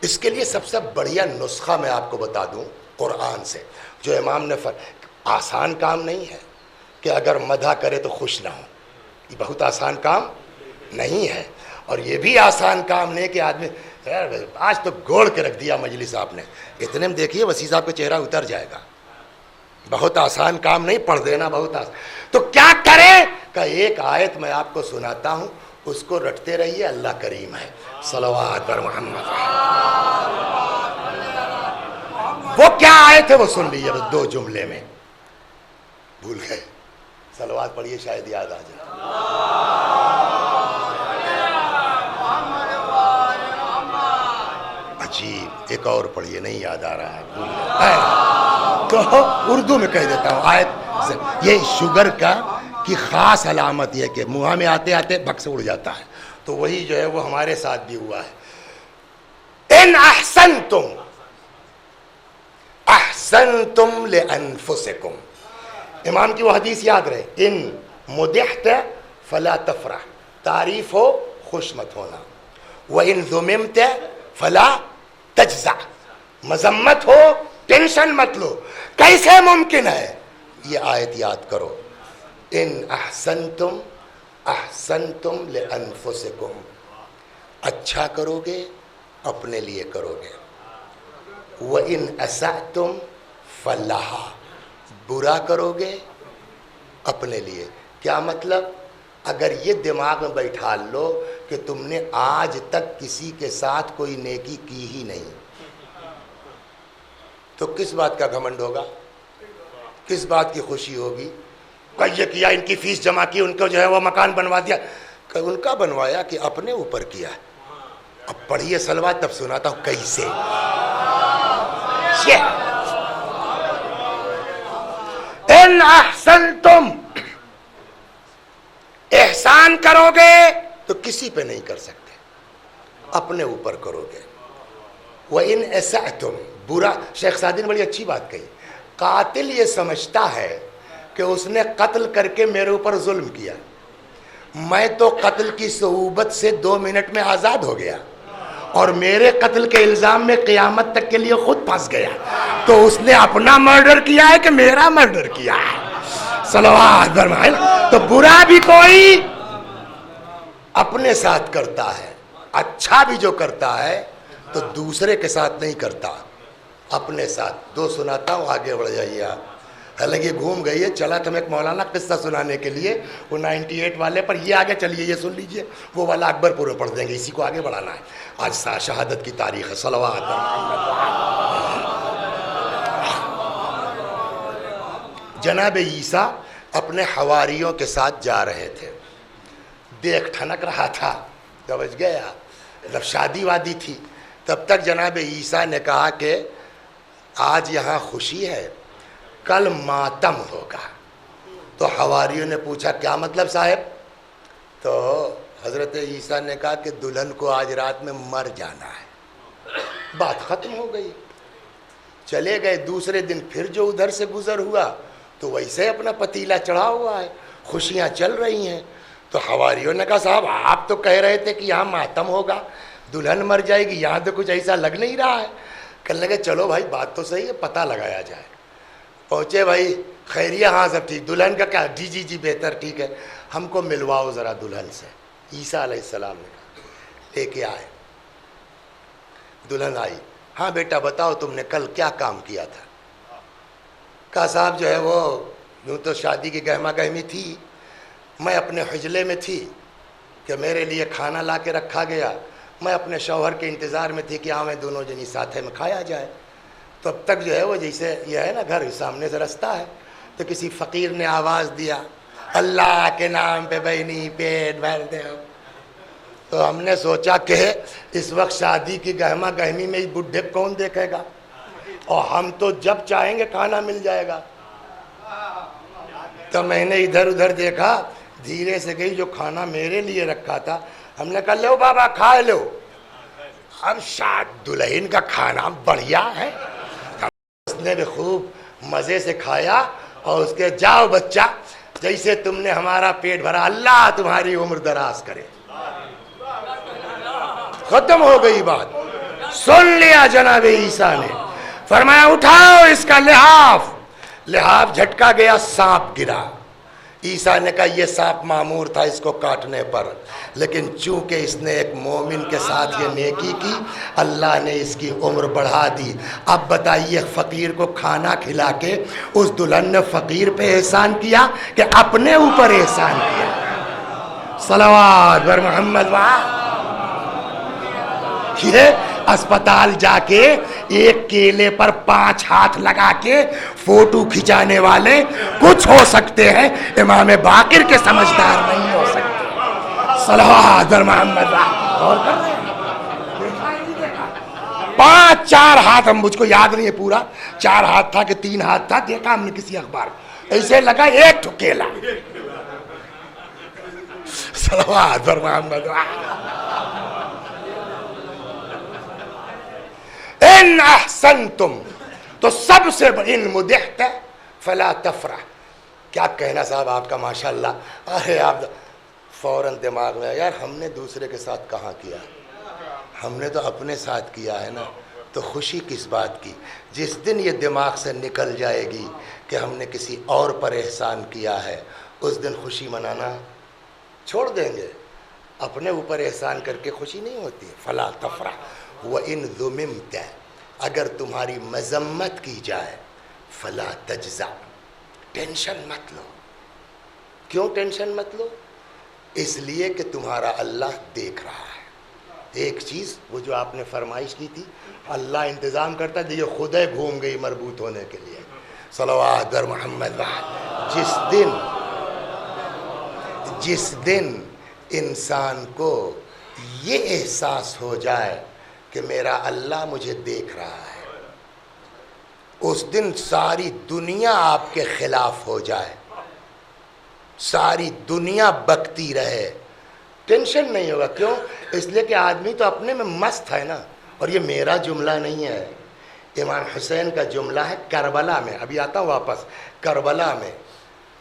اس کے لیے سب سے بڑھیا نسخہ میں آپ کو بتا دوں قرآن سے، جو امام نے آسان کام نہیں ہے کہ اگر مدح کرے تو خوش نہ ہو، یہ بہت آسان کام نہیں ہے. اور یہ بھی آسان کام نہیں کہ آدمی آج تو گوڑ کے رکھ دیا مجلس آپ نے، اتنے میں دیکھیے وسیع صاحب کا چہرہ اتر جائے گا. بہت آسان کام نہیں، پڑھ دینا بہت آسان. تو کیا کریں کہ ایک آیت میں آپ کو سناتا ہوں، اس کو رٹتے رہیے، اللہ کریم ہے. صلوات پر محمد. وہ کیا آیت ہے وہ سن لیجیے بس 2 جملے میں. بھول گئے؟ صلوات پڑھیے شاید یاد آ جائے. عجیب. ایک اور پڑھیے، نہیں یاد آ رہا ہے، بھول گئے. تو اردو میں کہہ دیتا ہوں آیت. یہ شوگر کی خاص علامت یہ کہ منہ میں آتے آتے بھگ سے اڑ جاتا ہے، تو وہی جو ہے وہ ہمارے ساتھ بھی ہوا ہے. ان احسنتم احسنتم لانفسکم. امام کی وہ حدیث یاد رہے، ان مدحت فلا تفرح، تعریف ہو خوش مت ہونا. وَإِن ذُمِمْتَ فلا تجزع، مذمت ہو ٹینشن مت لو. کیسے ممکن ہے؟ یہ آیت یاد کرو. ان احسنتم احسنتم لانفسکم، اچھا کرو گے اپنے لیے کرو گے. وَإِنْ أَسَأْتُمْ فَلَهَا، برا کرو گے اپنے لیے. کیا مطلب؟ اگر یہ دماغ میں بیٹھا لو کہ تم نے آج تک کسی کے ساتھ کوئی نیکی کی ہی نہیں، تو کس بات کا گھمنڈ ہوگا؟ کس بات کی خوشی ہوگی؟ کہ یہ کیا، ان کی فیس جمع کی، ان کو جو ہے وہ مکان بنوا دیا. کہ ان کا بنوایا کہ اپنے اوپر کیا. اب پڑھیے صلوات تب سناتا ہوں کیسے. ان احسنتم، احسان کرو گے تو کسی پہ نہیں کر سکتے، اپنے اوپر کرو گے. وَإِنْ أَسَأْتُمْ، برا. شیخ سعدی نے بڑی اچھی بات کہی. قاتل یہ سمجھتا ہے کہ اس نے قتل کر کے میرے اوپر ظلم کیا، میں تو قتل کی صعوبت سے 2 منٹ میں آزاد ہو گیا اور میرے قتل کے الزام میں قیامت تک کے لیے خود پھنس گیا. تو اس نے اپنا مرڈر کیا ہے کہ میرا مرڈر کیا ہے؟ صلوات فرمائیں. تو برا بھی کوئی اپنے ساتھ کرتا ہے، اچھا بھی جو کرتا ہے تو دوسرے کے ساتھ نہیں کرتا، اپنے ساتھ. 2 سناتا ہوں، آگے بڑھ جائیے آپ. حالانکہ گھوم گئی ہے، چلا تھا میں ایک مولانا قصہ سنانے کے لیے وہ 98 والے پر. یہ آگے چلیے، یہ سن لیجئے، وہ والا اکبر پور میں پڑھ دیں گے، اسی کو آگے بڑھانا ہے. آج شہادت کی تاریخ ہے. صلوات. جناب عیسیٰ اپنے حواریوں کے ساتھ جا رہے تھے، دیکھ ٹھنک رہا تھا، سمجھ گیا، جب شادی وادی تھی. تب تک جناب عیسیٰ نے کہا کہ آج یہاں خوشی ہے، کل ماتم ہوگا۔ تو حواریوں نے پوچھا کیا مطلب صاحب؟ تو حضرت عیسیٰ نے کہا کہ دلہن کو آج رات میں مر جانا ہے۔ بات ختم ہو گئی، چلے گئے۔ دوسرے دن پھر جو ادھر سے گزر ہوا تو ویسے اپنا پتیلا چڑھا ہوا ہے، خوشیاں چل رہی ہیں۔ تو حواریوں نے کہا صاحب آپ تو کہہ رہے تھے کہ یہاں ماتم ہوگا، دلہن مر جائے گی، یہاں تو کچھ ایسا لگ نہیں رہا ہے۔ کہنے لگے چلو بھائی بات تو صحیح ہے، پتہ لگایا جائے۔ پہنچے بھائی، خیریہ؟ ہاں سب ٹھیک۔ دلہن کا کیا؟ جی جی جی بہتر، ٹھیک ہے، ہم کو ملواؤ ذرا دلہن سے۔ عیسیٰ علیہ السلام نے کہا، لے کے آئے۔ دلہن آئی، ہاں بیٹا بتاؤ تم نے کل کیا کام کیا تھا؟ کہا صاحب جو ہے وہ یوں تو شادی کی گہما گہمی تھی، میں اپنے حجلے میں تھی کہ میرے لیے کھانا لا کے رکھا گیا، میں اپنے شوہر کے انتظار میں تھی کہ آویں دونوں جنی ساتھ میں کھایا جائے۔ تو اب تک جو ہے وہ جیسے یہ ہے نا گھر سامنے سے رستہ ہے، تو کسی فقیر نے آواز دیا اللہ کے نام پہ بہنی پیٹ بھر دے۔ تو ہم نے سوچا کہ اس وقت شادی کی گہما گہمی میں اس بڈھے کون دیکھے گا، اور ہم تو جب چاہیں گے کھانا مل جائے گا۔ تو میں نے ادھر ادھر دیکھا، دھیرے سے گئی، جو کھانا میرے لیے رکھا تھا ہم نے کہا لو بابا کھا لو۔ اب شاید دلہن کا کھانا بڑھیا ہے، اس نے بھی خوب مزے سے کھایا، اور اس کے جاؤ بچہ جیسے تم نے ہمارا پیٹ بھرا، اللہ تمہاری عمر دراز کرے۔ ختم ہو گئی بات۔ سن لیا جناب عیسیٰ نے، فرمایا اٹھاؤ اس کا لحاف۔ لحاف جھٹکا گیا، سانپ گرا۔ عیسیٰ نے کہا یہ سانپ معمور تھا اس کو کاٹنے پر، لیکن چونکہ اس نے ایک مومن کے ساتھ یہ نیکی کی، اللہ نے اس کی عمر بڑھا دی۔ اب بتائیے فقیر کو کھانا کھلا کے اس دلہن نے فقیر پہ احسان کیا کہ اپنے اوپر احسان کیا؟ صلوات بر محمد وہاں۔ یہ اسپتال جا کے ایک کیلے پر 5 ہاتھ لگا کے فوٹو کھچانے والے کچھ ہو سکتے ہیں، امام باقر کے سمجھدار نہیں ہو سکتے۔ صلوات بر محمد۔ اور 5-4 ہاتھ، ہم مجھ کو یاد نہیں ہے پورا 4 ہاتھ تھا کہ 3 ہاتھ تھا، دیکھا ہم نے کسی اخبار، ایسے لگا ایک ٹھو کیلا۔ صلوات بر محمد۔ ان احسنتم، تو سب سے ان مدحت فلا تفرح۔ کیا کہنا صاحب آپ کا ماشاءاللہ۔ ارے آپ فوراً دماغ میں یار ہم نے دوسرے کے ساتھ کہاں کیا، ہم نے تو اپنے ساتھ کیا ہے نا، تو خوشی کس بات کی؟ جس دن یہ دماغ سے نکل جائے گی کہ ہم نے کسی اور پر احسان کیا ہے، اس دن خوشی منانا چھوڑ دیں گے۔ اپنے اوپر احسان کر کے خوشی نہیں ہوتی۔ فلا تفرح وَإِن ذُمِمْتَ، اگر تمہاری مذمت کی جائے، فلا تجزع، ٹینشن مت لو۔ کیوں ٹینشن مت لو؟ اس لیے کہ تمہارا اللہ دیکھ رہا ہے۔ ایک چیز وہ جو آپ نے فرمائش کی تھی، اللہ انتظام کرتا ہے، یہ خود ہی گھوم گئی مربوط ہونے کے لیے۔ صلوات در محمد۔ جس دن انسان کو یہ احساس ہو جائے کہ میرا اللہ مجھے دیکھ رہا ہے، اس دن ساری دنیا آپ کے خلاف ہو جائے، ساری دنیا بکتی رہے، ٹینشن نہیں ہوگا۔ کیوں؟ اس لیے کہ آدمی تو اپنے میں مست ہے نا۔ اور یہ میرا جملہ نہیں ہے، امام حسین کا جملہ ہے کربلا میں۔ ابھی آتا ہوں واپس۔ کربلا میں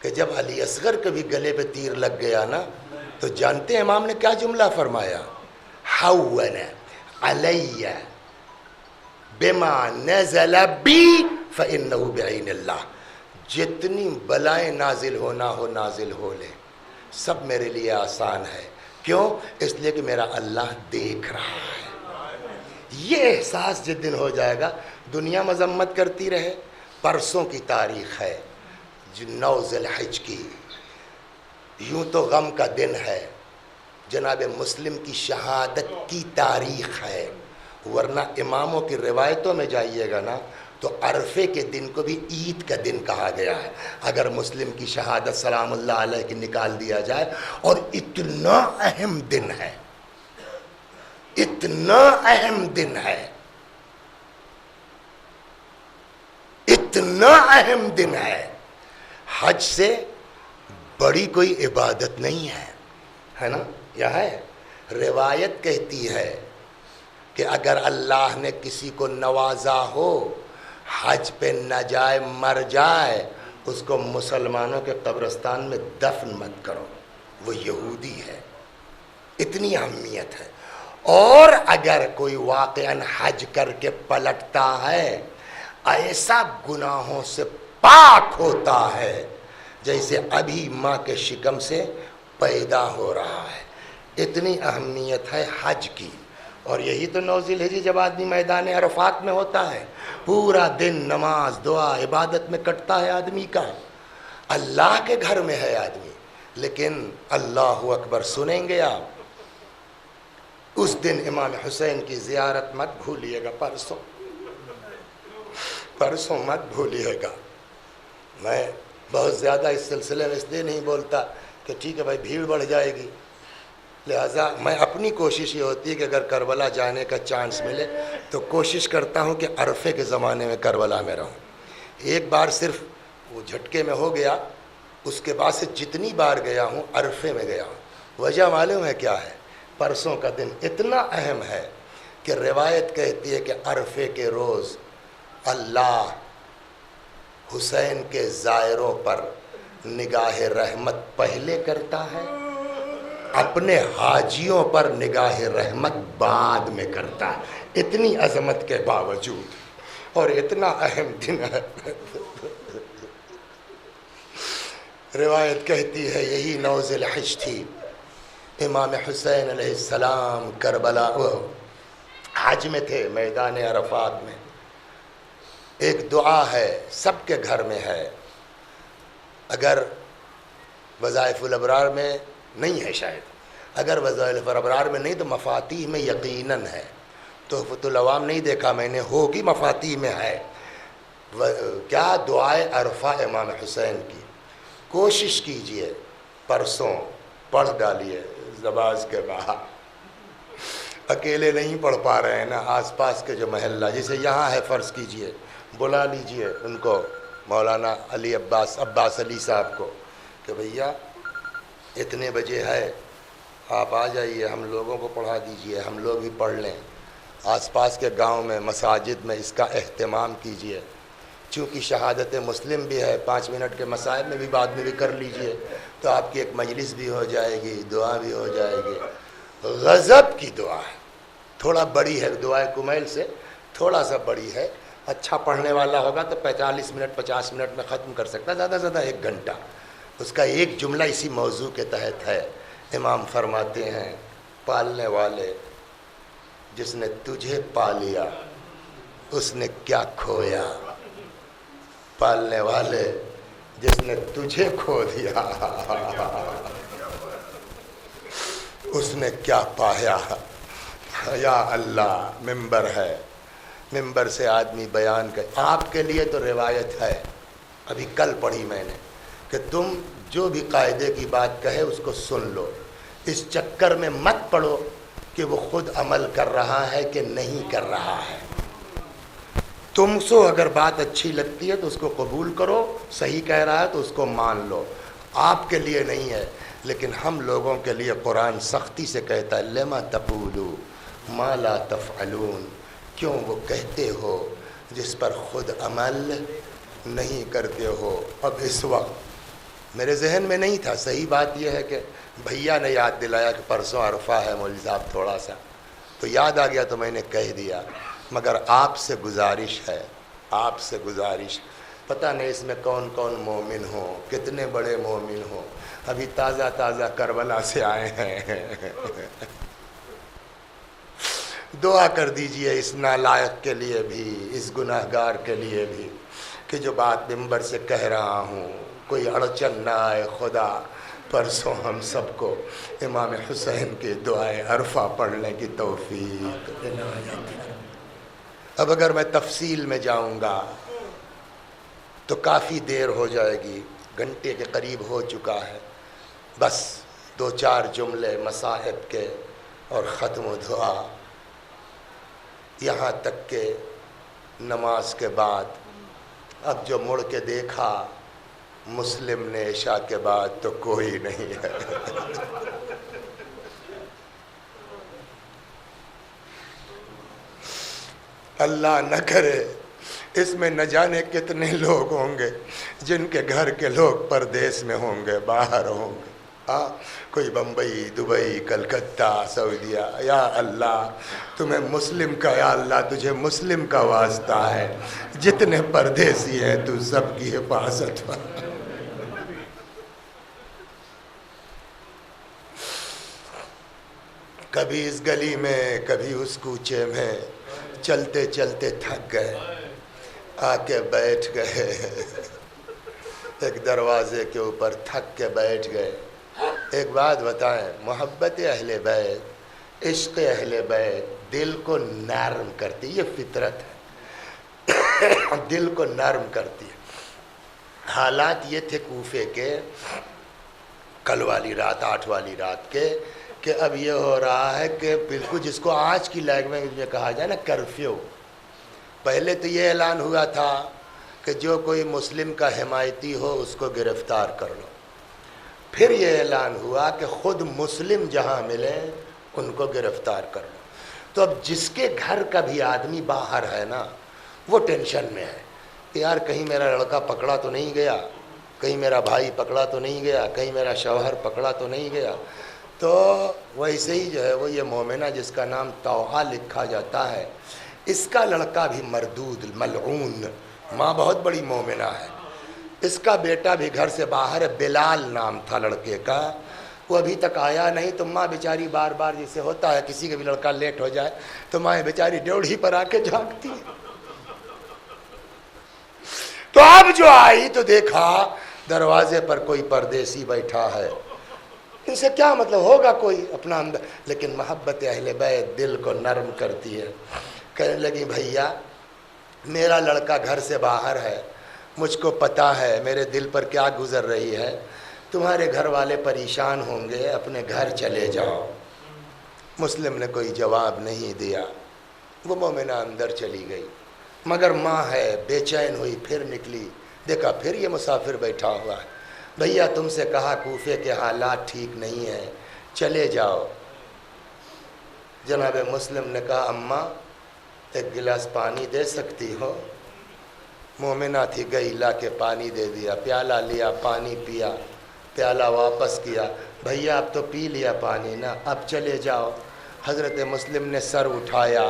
کہ جب علی اصغر کے بھی گلے پہ تیر لگ گیا نا، تو جانتے ہیں امام نے کیا جملہ فرمایا؟ حَوَّنَ عَلَيَّ بِمَا نَزَلَ بِي فَإِنَّهُ بِعَيْنِ اللَّهِ، جتنی بلائیں نازل ہونا ہو نازل ہو لے، سب میرے لیے آسان ہے۔ کیوں؟ اس لیے کہ میرا اللہ دیکھ رہا ہے۔ یہ احساس جس دن ہو جائے گا، دنیا مذمت کرتی رہے۔ پرسوں کی تاریخ ہے 9 ذی الحج کی، یوں تو غم کا دن ہے، جناب مسلم کی شہادت کی تاریخ ہے، ورنہ اماموں کی روایتوں میں جائیے گا نا تو عرفے کے دن کو بھی عید کا دن کہا گیا ہے، اگر مسلم کی شہادت سلام اللہ علیہ کی نکال دیا جائے۔ اور اتنا اہم دن ہے، اتنا اہم دن ہے اتنا اہم دن ہے، حج سے بڑی کوئی عبادت نہیں ہے نا؟ یا ہے؟ روایت کہتی ہے کہ اگر اللہ نے کسی کو نوازا ہو حج پہ نہ جائے مر جائے، اس کو مسلمانوں کے قبرستان میں دفن مت کرو، وہ یہودی ہے، اتنی اہمیت ہے۔ اور اگر کوئی واقعاً حج کر کے پلٹتا ہے ایسا گناہوں سے پاک ہوتا ہے جیسے ابھی ماں کے شکم سے پیدا ہو رہا ہے، اتنی اہمیت ہے حج کی۔ اور یہی تو 9 ذی الحجہ جب آدمی میدان عرفات میں ہوتا ہے، پورا دن نماز دعا عبادت میں کٹتا ہے آدمی کا، اللہ کے گھر میں ہے آدمی، لیکن اللہ اکبر سنیں گے آپ؟ اس دن امام حسین کی زیارت مت بھولیے گا، پرسوں مت بھولیے گا۔ میں بہت زیادہ اس سلسلے میں اس لیے نہیں بولتا کہ ٹھیک ہے بھائی بھیڑ بڑھ جائے گی، لہٰذا میں اپنی کوشش یہ ہوتی ہے کہ اگر کربلا جانے کا چانس ملے تو کوشش کرتا ہوں کہ عرفے کے زمانے میں کربلا میں رہوں۔ ایک بار صرف وہ جھٹکے میں ہو گیا، اس کے بعد سے جتنی بار گیا ہوں عرفے میں گیا ہوں۔ وجہ معلوم ہے کیا ہے؟ پرسوں کا دن اتنا اہم ہے کہ روایت کہتی ہے کہ عرفے کے روز اللہ حسین کے زائروں پر نگاہ رحمت پہلے کرتا ہے، اپنے حاجیوں پر نگاہ رحمت بعد میں کرتا ہے، اتنی عظمت کے باوجود، اور اتنا اہم دن ہے۔ روایت کہتی ہے یہی 9 ذی الحجہ تھی، امام حسین علیہ السلام کربلا حج میں تھے، میدان عرفات میں۔ ایک دعا ہے، سب کے گھر میں ہے، اگر وظائف الابرار میں نہیں ہے شاید، اگر وظائف الابرار میں نہیں تو مفاتیح میں یقیناً ہے، تحفۃ العوام نہیں دیکھا میں نے، ہوگی مفاتیح میں ہے۔ کیا دعائے عرفہ امام حسین کی، کوشش کیجئے پرسوں پڑھ ڈالیے نماز کے بعد، اکیلے نہیں پڑھ پا رہے ہیں نا، آس پاس کے جو محلہ جیسے یہاں ہے فرض کیجئے، بلا لیجئے ان کو، مولانا علی عباس علی صاحب کو، کہ بھیا اتنے بجے ہے آپ آ جائیے، ہم لوگوں کو پڑھا دیجئے، ہم لوگ بھی پڑھ لیں، آس پاس کے گاؤں میں مساجد میں اس کا اہتمام کیجئے، چونکہ شہادت مسلم بھی ہے، 5 منٹ کے مسائل میں بھی بعد میں بھی کر لیجئے تو آپ کی ایک مجلس بھی ہو جائے گی، دعا بھی ہو جائے گی۔ غضب کی دعا ہے، تھوڑا بڑی ہے، دعائے کمیل سے تھوڑا سا بڑی ہے، اچھا پڑھنے والا ہوگا تو 45 منٹ 50 منٹ میں ختم کر سکتا ہے، زیادہ سے زیادہ 1 گھنٹہ۔ اس کا ایک جملہ اسی موضوع کے تحت ہے، امام فرماتے ہیں پالنے والے جس نے تجھے پا لیا اس نے کیا کھویا، پالنے والے جس نے تجھے کھو دیا اس نے کیا پایا۔ یا اللہ، ممبر ہے، ممبر سے آدمی بیان کر، آپ کے لیے تو روایت ہے، ابھی کل پڑھی میں نے، کہ تم جو بھی قاعدے کی بات کہے اس کو سن لو، اس چکر میں مت پڑو کہ وہ خود عمل کر رہا ہے کہ نہیں کر رہا ہے۔ تم سو اگر بات اچھی لگتی ہے تو اس کو قبول کرو، صحیح کہہ رہا ہے تو اس کو مان لو، آپ کے لیے نہیں ہے، لیکن ہم لوگوں کے لیے قرآن سختی سے کہتا ہے لما تقولوا ما لا تفعلون، کیوں وہ کہتے ہو جس پر خود عمل نہیں کرتے ہو۔ اب اس وقت میرے ذہن میں نہیں تھا، صحیح بات یہ ہے کہ بھیا نے یاد دلایا کہ پرسوں عرفہ ہے مولوی صاحب، تھوڑا سا تو یاد آ گیا تو میں نے کہہ دیا، مگر آپ سے گزارش ہے، آپ سے گزارش، پتہ نہیں اس میں کون کون مومن ہوں، کتنے بڑے مومن ہوں، ابھی تازہ تازہ کربلا سے آئے ہیں دعا کر دیجئے اس نالائق کے لیے بھی، اس گناہگار کے لیے بھی کہ جو بات ممبر سے کہہ رہا ہوں کوئی اڑچن نہ آئے خدا۔ پرسوں ہم سب کو امام حسین کے دعائے عرفہ پڑھنے کی توفیق عنایت۔ اب اگر میں تفصیل میں جاؤں گا تو کافی دیر ہو جائے گی، گھنٹے کے قریب ہو چکا ہے، بس 2-4 جملے مصاحب کے اور ختم و دعا، یہاں تک کہ نماز کے بعد اب جو مڑ کے دیکھا مسلم نے عشاء کے بعد تو کوئی نہیں ہے۔ اللہ نہ کرے اس میں نہ جانے کتنے لوگ ہوں گے جن کے گھر کے لوگ پردیس میں ہوں گے، باہر ہوں گے، کوئی بمبئی، دبئی، کلکتہ، سعودیہ۔ یا اللہ تمہیں مسلم کا، یا اللہ تجھے مسلم کا واسطہ ہے، جتنے پردیسی ہیں تو سب کی حفاظت فرما۔ کبھی اس گلی میں کبھی اس کوچے میں چلتے چلتے تھک گئے، آ کے بیٹھ گئے ایک دروازے کے اوپر، تھک کے بیٹھ گئے۔ ایک بات بتائیں، محبت اہل بیت، عشق اہل بیت دل کو نرم کرتی، یہ فطرت ہے، دل کو نرم کرتی ہے۔ حالات یہ تھے کوفے کے کل والی رات، 8 والی رات کے، کہ اب یہ ہو رہا ہے کہ بالکل جس کو آج کی لینگویج میں کہا جائے نا کرفیو۔ پہلے تو یہ اعلان ہوا تھا کہ جو کوئی مسلم کا حمایتی ہو اس کو گرفتار کر لو، پھر یہ اعلان ہوا کہ خود مسلم جہاں ملیں ان کو گرفتار کر لو۔ تو اب جس کے گھر کا بھی آدمی باہر ہے نا وہ ٹینشن میں ہے کہ یار کہیں میرا لڑکا پکڑا تو نہیں گیا، کہیں میرا بھائی پکڑا تو نہیں گیا، کہیں میرا شوہر پکڑا تو نہیں گیا۔ تو ویسے ہی جو ہے وہ یہ مومنہ جس کا نام توحا لکھا جاتا ہے، اس کا لڑکا بھی مردود، ملعون، ماں بہت بڑی مومنہ ہے، اس کا بیٹا بھی گھر سے باہر ہے، بلال نام تھا لڑکے کا، وہ ابھی تک آیا نہیں۔ تو ماں بیچاری بار بار جسے ہوتا ہے کسی کا بھی لڑکا لیٹ ہو جائے تو ماں بیچاری ڈیوڑھی پر آ کے جھانکتی ہے۔ تو اب جو آئی تو دیکھا دروازے پر کوئی پردیسی بیٹھا ہے، ان سے کیا مطلب ہوگا کوئی اپنا اندر، لیکن محبت اہل بیت دل کو نرم کرتی ہے۔ کہنے لگی بھیا میرا لڑکا گھر سے باہر ہے، مجھ کو پتہ ہے میرے دل پر کیا گزر رہی ہے، تمہارے گھر والے پریشان ہوں گے، اپنے گھر چلے جاؤ۔ مسلم نے کوئی جواب نہیں دیا، وہ مومنہ اندر چلی گئی، مگر ماں ہے بے چین ہوئی، پھر نکلی، دیکھا پھر یہ مسافر بیٹھا ہوا ہے۔ بھیا تم سے کہا کوفے کے حالات ٹھیک نہیں ہیں، چلے جاؤ۔ جناب مسلم نے کہا اماں ایک گلاس پانی دے سکتی ہو؟ مومنہ تھی، گئی لا کے پانی دے دیا، پیالہ لیا، پانی پیا، پیالہ واپس کیا، بھیا اب تو پی لیا پانی نا، اب چلے جاؤ۔ حضرت مسلم نے سر اٹھایا،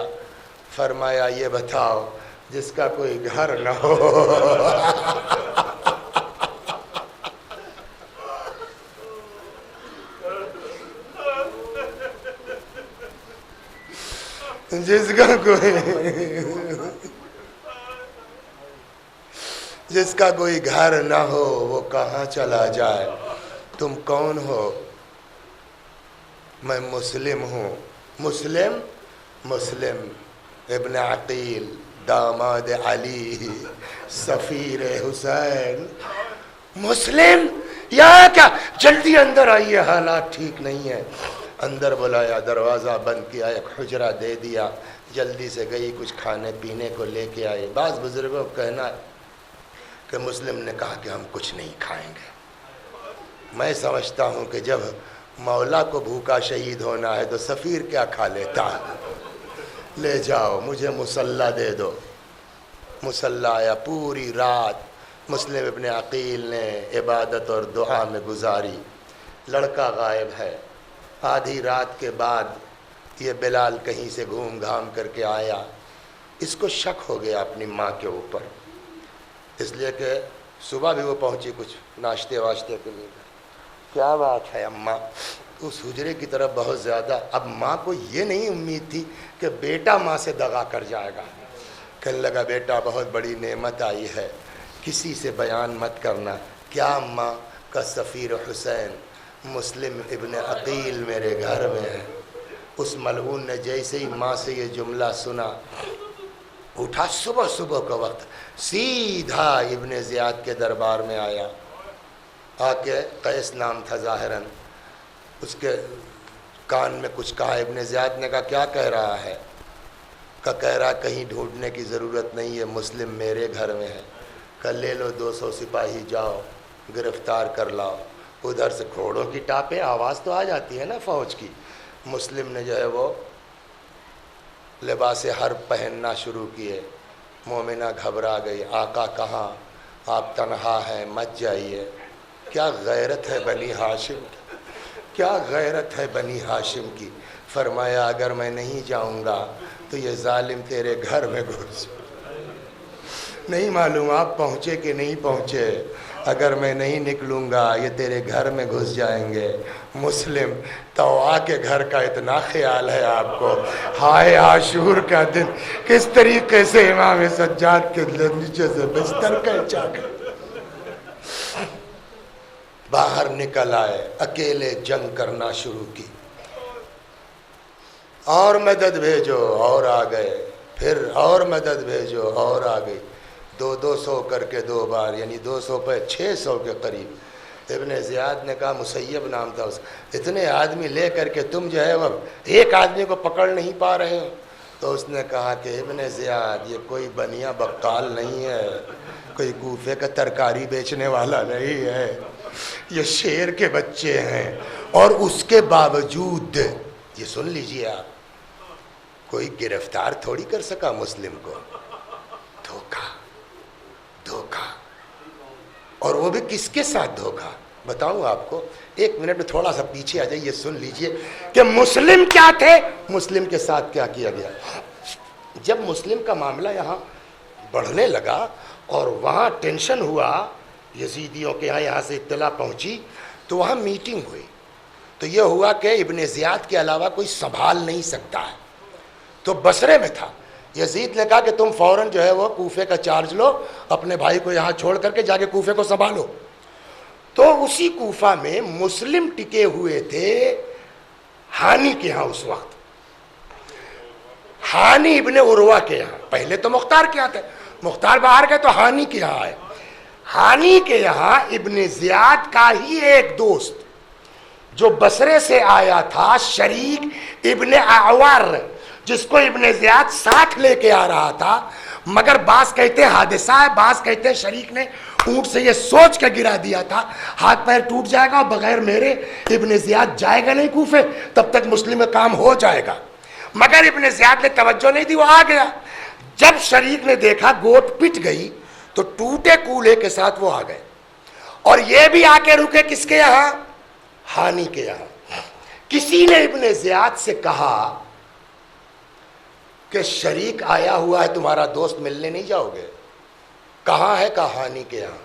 فرمایا یہ بتاؤ جس کا کوئی گھر نہ ہو جس کا کوئی گھر نہ ہو وہ کہاں چلا جائے؟ تم کون ہو؟ میں مسلم ہوں۔ مسلم ابن عقیل، داماد علی، سفیر حسین۔ مسلم یا کیا؟ جلدی اندر آئیے، حالات ٹھیک نہیں ہیں۔ اندر بلایا، دروازہ بند کیا، ایک حجرہ دے دیا، جلدی سے گئی، کچھ کھانے پینے کو لے کے آئی۔ بعض بزرگوں کو کہنا کہ مسلم نے کہا کہ ہم کچھ نہیں کھائیں گے۔ میں سمجھتا ہوں کہ جب مولا کو بھوکا شہید ہونا ہے تو سفیر کیا کھا لیتا ہے؟ لے جاؤ، مجھے مصلی دے دو۔ مصلی آیا، پوری رات مسلم ابن عقیل نے عبادت اور دعا میں گزاری۔ لڑکا غائب ہے۔ آدھی رات کے بعد یہ بلال کہیں سے گھوم گھام کر کے آیا، اس کو شک ہو گیا اپنی ماں کے اوپر، اس لیے کہ صبح بھی وہ پہنچی کچھ ناشتے واشتے کے لیے۔ کیا بات ہے اماں؟ اس حجرے کی طرف بہت زیادہ، اب ماں کو یہ نہیں امید تھی کہ بیٹا ماں سے دغا کر جائے گا۔ کہنے لگا بیٹا بہت بڑی نعمت آئی ہے، کسی سے بیان مت کرنا۔ کیا اماں؟ کا سفیر حسین مسلم ابن عقیل میرے گھر میں ہے۔ اس ملعون نے جیسے ہی ماں سے یہ جملہ سنا اٹھا، صبح کا وقت سیدھا ابن زیاد کے دربار میں آیا، آ کے قیس نام تھا ظاہراً، اس کے کان میں کچھ کہا۔ ابن زیاد نے کہا کیا کہہ رہا ہے؟ کہہ رہا کہیں ڈھونڈنے کی ضرورت نہیں ہے، مسلم میرے گھر میں ہے۔ کل لے لو 200 سپاہی، جاؤ گرفتار کر لاؤ۔ ادھر سے گھوڑوں کی ٹاپیں، آواز تو آ جاتی ہے نا فوج کی۔ مسلم نے جو ہے وہ لباس حرب پہننا شروع کیے۔ مومنہ گھبرا گئی، آقا کہاں؟ آپ تنہا ہیں، مت جائیے۔ کیا غیرت ہے بنی ہاشم کی، کیا غیرت ہے بنی ہاشم کی۔ فرمایا اگر میں نہیں جاؤں گا تو یہ ظالم تیرے گھر میں گھس، نہیں معلوم آپ پہنچے کہ نہیں پہنچے، اگر میں نہیں نکلوں گا یہ تیرے گھر میں گھس جائیں گے۔ مسلم طوعا کے گھر کا اتنا خیال ہے آپ کو، ہائے عاشور کا دن کس طریقے سے امام سجاد کے نیچے سے بستر کھینچا کر باہر نکل آئے، اکیلے جنگ کرنا شروع کی۔ اور مدد بھیجو، اور آ گئے، پھر اور مدد بھیجو، اور آ گئی۔ 200 کر کے 2 بار، یعنی 200 پہ 600 کے قریب۔ ابن زیاد نے کہا، مسیب نام تھا اس، اتنے آدمی لے کر کے تم جو ہے وہ ایک آدمی کو پکڑ نہیں پا رہے ہو؟ تو اس نے کہا کہ ابن زیاد یہ کوئی بنیا بقال نہیں ہے، کوئی کوفے کا ترکاری بیچنے والا نہیں ہے، یہ شیر کے بچے ہیں۔ اور اس کے باوجود یہ سن لیجئے آپ، کوئی گرفتار تھوڑی کر سکا مسلم کو۔ دھوکہ، دھوکہ، اور وہ بھی کس کے ساتھ دھوکہ؟ بتاؤں آپ کو، 1 منٹ میں تھوڑا سا پیچھے آ جائیے، سن لیجئے کہ مسلم کیا تھے، مسلم کے ساتھ کیا کیا گیا۔ جب مسلم کا معاملہ یہاں بڑھنے لگا اور وہاں ٹینشن ہوا، یزیدیوں کے یہاں سے اطلاع پہنچی، تو وہاں میٹنگ ہوئی۔ تو یہ ہوا کہ ابن زیاد کے علاوہ کوئی سنبھال نہیں سکتا ہے، تو بصرے میں تھا۔ یزید نے کہا کہ تم فوراً جو ہے وہ کوفے کا چارج لو، اپنے بھائی کو یہاں چھوڑ کر کے جا کے کوفے کو سنبھالو۔ تو اسی کوفہ میں مسلم ٹکے ہوئے تھے ہانی کے ہاں اس وقت، ہانی ابن عروہ کے یہاں۔ پہلے تو مختار کے یہاں تھے، مختار باہر گئے تو ہانی کے یہاں آئے۔ ہانی کے یہاں ابن زیاد کا ہی ایک دوست جو بصرے سے آیا تھا، شریک ابن اعور، جس کو ابن زیاد ساتھ لے کے آ رہا تھا، مگر بعض کہتے ہیں حادثہ ہے، بعض کہتے ہیں شریک نے اونٹ سے یہ سوچ کے گرا دیا تھا ہاتھ پیر ٹوٹ جائے گا اور بغیر میرے ابن زیاد جائے گا نہیں کوفے، تب تک مسلم کا کام ہو جائے گا۔ مگر ابن زیاد نے توجہ نہیں دی، وہ آ گیا۔ جب شریک نے دیکھا گوٹ پٹ گئی تو ٹوٹے کولے کے ساتھ وہ آ گئے، اور یہ بھی آ کے رکے کس کے یہاں؟ ہانی کے یہاں۔ کسی نے ابن زیاد سے کہا کہ شریک آیا ہوا ہے، تمہارا دوست، ملنے نہیں جاؤ گے؟ کہاں ہے؟ کہا ہانی کے یہاں۔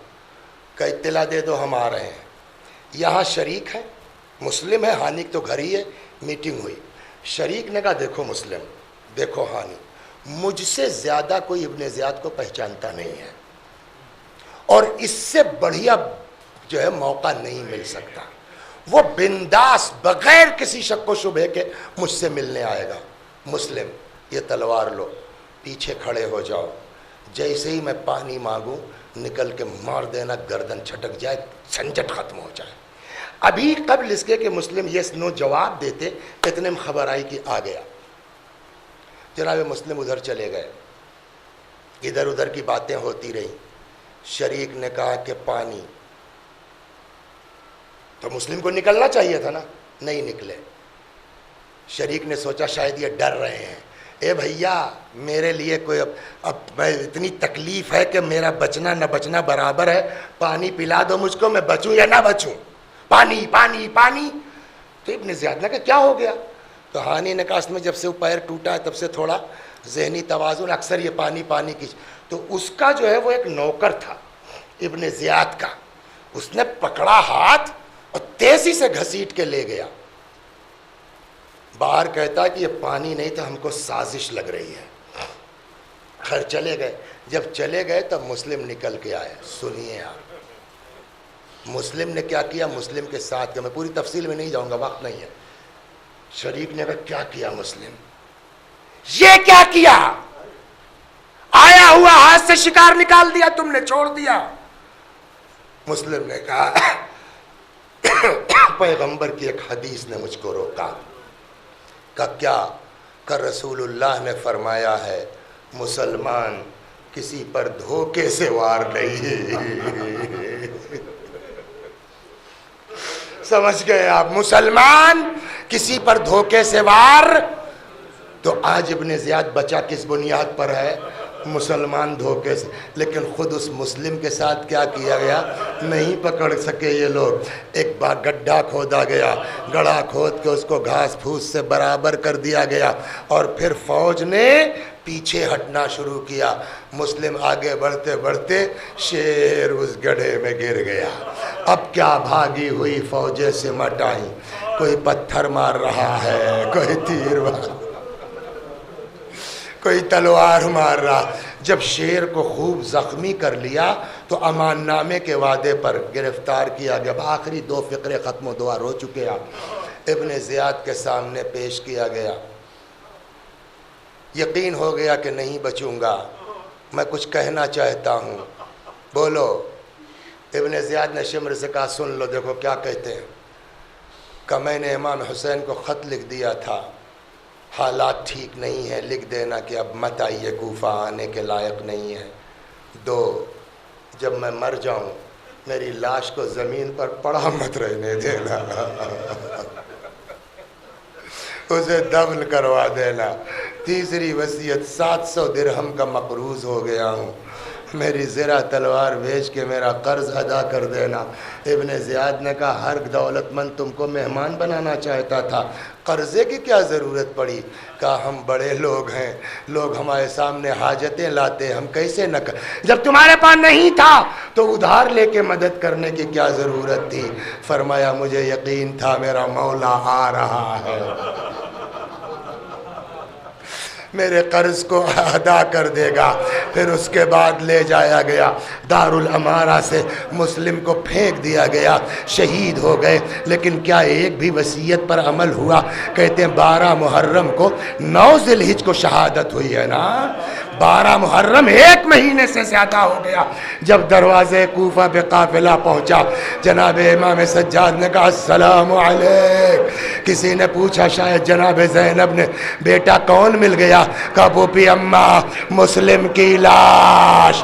کہ اطلاع دے دو ہم آ رہے ہیں۔ یہاں شریک ہے، مسلم ہے، ہانی تو گھر ہی ہے، میٹنگ ہوئی۔ شریک نے کہا دیکھو مسلم، دیکھو ہانی، مجھ سے زیادہ کوئی ابن زیاد کو پہچانتا نہیں ہے، اور اس سے بڑھیا جو ہے موقع نہیں مل سکتا۔ وہ بنداس بغیر کسی شک و شبہ کے مجھ سے ملنے آئے گا۔ مسلم، یہ تلوار لو، پیچھے کھڑے ہو جاؤ، جیسے ہی میں پانی مانگوں نکل کے مار دینا، گردن چھٹک جائے، جھنجھٹ ختم ہو جائے۔ ابھی قبل اس کے کہ مسلم یس نو جواب دیتے، اتنے میں خبر آئی کہ آ گیا۔ جناب مسلم ادھر چلے گئے، ادھر ادھر کی باتیں ہوتی رہیں۔ شریک نے کہا کہ پانی، تو مسلم کو نکلنا چاہیے تھا نا، نہیں نکلے۔ شریک نے سوچا شاید یہ ڈر رہے ہیں، اے بھیا میرے لیے کوئی اب میں اتنی تکلیف ہے کہ میرا بچنا نہ بچنا برابر ہے، پانی پلا دو مجھ کو، میں بچوں یا نہ بچوں، پانی پانی پانی۔ تو ابن زیاد نے کہا کیا ہو گیا؟ تو ہانی نے کہا اس میں جب سے وہ پیر ٹوٹا ہے تب سے تھوڑا ذہنی توازن اکثر یہ پانی پانی کی۔ تو اس کا جو ہے وہ ایک نوکر تھا ابن زیاد کا، اس نے پکڑا ہاتھ اور تیزی سے گھسیٹ کے لے گیا باہر۔ کہتا کہ یہ پانی نہیں تھا، ہم کو سازش لگ رہی ہے۔ گھر چلے گئے، جب چلے گئے تب مسلم نکل کے آئے۔ سنیے آپ مسلم نے کیا کیا، مسلم کے ساتھ کیا، میں پوری تفصیل میں نہیں جاؤں گا، وقت نہیں ہے۔ شریف نے کہا کیا کیا مسلم، یہ کیا کیا؟ آیا ہوا ہاتھ سے شکار نکال دیا تم نے، چھوڑ دیا۔ مسلم نے کہا پیغمبر کی ایک حدیث نے مجھ کو روکا۔ کہ کیا؟ کہ رسول اللہ نے فرمایا ہے مسلمان کسی پر دھوکے سے وار نہیں. سمجھ گئے آپ؟ مسلمان کسی پر دھوکے سے وار. تو آج ابن زیاد بچا کس بنیاد پر ہے؟ مسلمان دھوکے سے. لیکن خود اس مسلم کے ساتھ کیا کیا گیا؟ نہیں پکڑ سکے یہ لوگ. ایک بار گڈھا کھودا گیا, گڑھا کھود کے اس کو گھاس پھوس سے برابر کر دیا گیا, اور پھر فوج نے پیچھے ہٹنا شروع کیا. مسلم آگے بڑھتے بڑھتے شیر اس گڑھے میں گر گیا. اب کیا بھاگی ہوئی فوجیں سمٹ آئیں, کوئی پتھر مار رہا ہے, کوئی تیر مار, کوئی تلوار مار رہا. جب شیر کو خوب زخمی کر لیا تو امان نامے کے وعدے پر گرفتار کیا گیا. آخری 2 فقرے ختم و دعا ہو چکے. ابن زیاد کے سامنے پیش کیا گیا. یقین ہو گیا کہ نہیں بچوں گا. میں کچھ کہنا چاہتا ہوں, بولو. ابن زیاد نے شمر سے کہا سن لو, دیکھو کیا کہتے ہیں. کہ میں نے امام حسین کو خط لکھ دیا تھا, حالات ٹھیک نہیں ہے, لکھ دینا کہ اب مت آئیے, کوفہ آنے کے لائق نہیں ہے. 2, جب میں مر جاؤں میری لاش کو زمین پر پڑا مت رہنے دینا, اسے دفن کروا دینا. تیسری وصیت, 700 درہم کا مقروض ہو گیا ہوں, میری زرہ تلوار بیچ کے میرا قرض ادا کر دینا. ابن زیاد نے کہا ہر دولت مند تم کو مہمان بنانا چاہتا تھا, قرضے کی کیا ضرورت پڑی؟ کہا ہم بڑے لوگ ہیں, لوگ ہمارے سامنے حاجتیں لاتے, ہم کیسے نہ کر, جب تمہارے پاس نہیں تھا تو ادھار لے کے مدد کرنے کی کیا ضرورت تھی؟ فرمایا مجھے یقین تھا میرا مولا آ رہا ہے, میرے قرض کو ادا کر دے گا. پھر اس کے بعد لے جایا گیا دارالامارہ سے, مسلم کو پھینک دیا گیا, شہید ہو گئے. لیکن کیا ایک بھی وصیت پر عمل ہوا؟ کہتے ہیں 12 محرم کو, 9 ذی الحجہ کو شہادت ہوئی ہے نا, 12 محرم 1 مہینے سے زیادہ ہو گیا. جب دروازے کوفہ پہ قافلہ پہنچا, جناب امام سجاد نے کہا السلام علیک. کسی نے پوچھا شاید جناب زینب نے, بیٹا کون مل گیا؟ کہا پھوپھی اماں, مسلم کی لاش.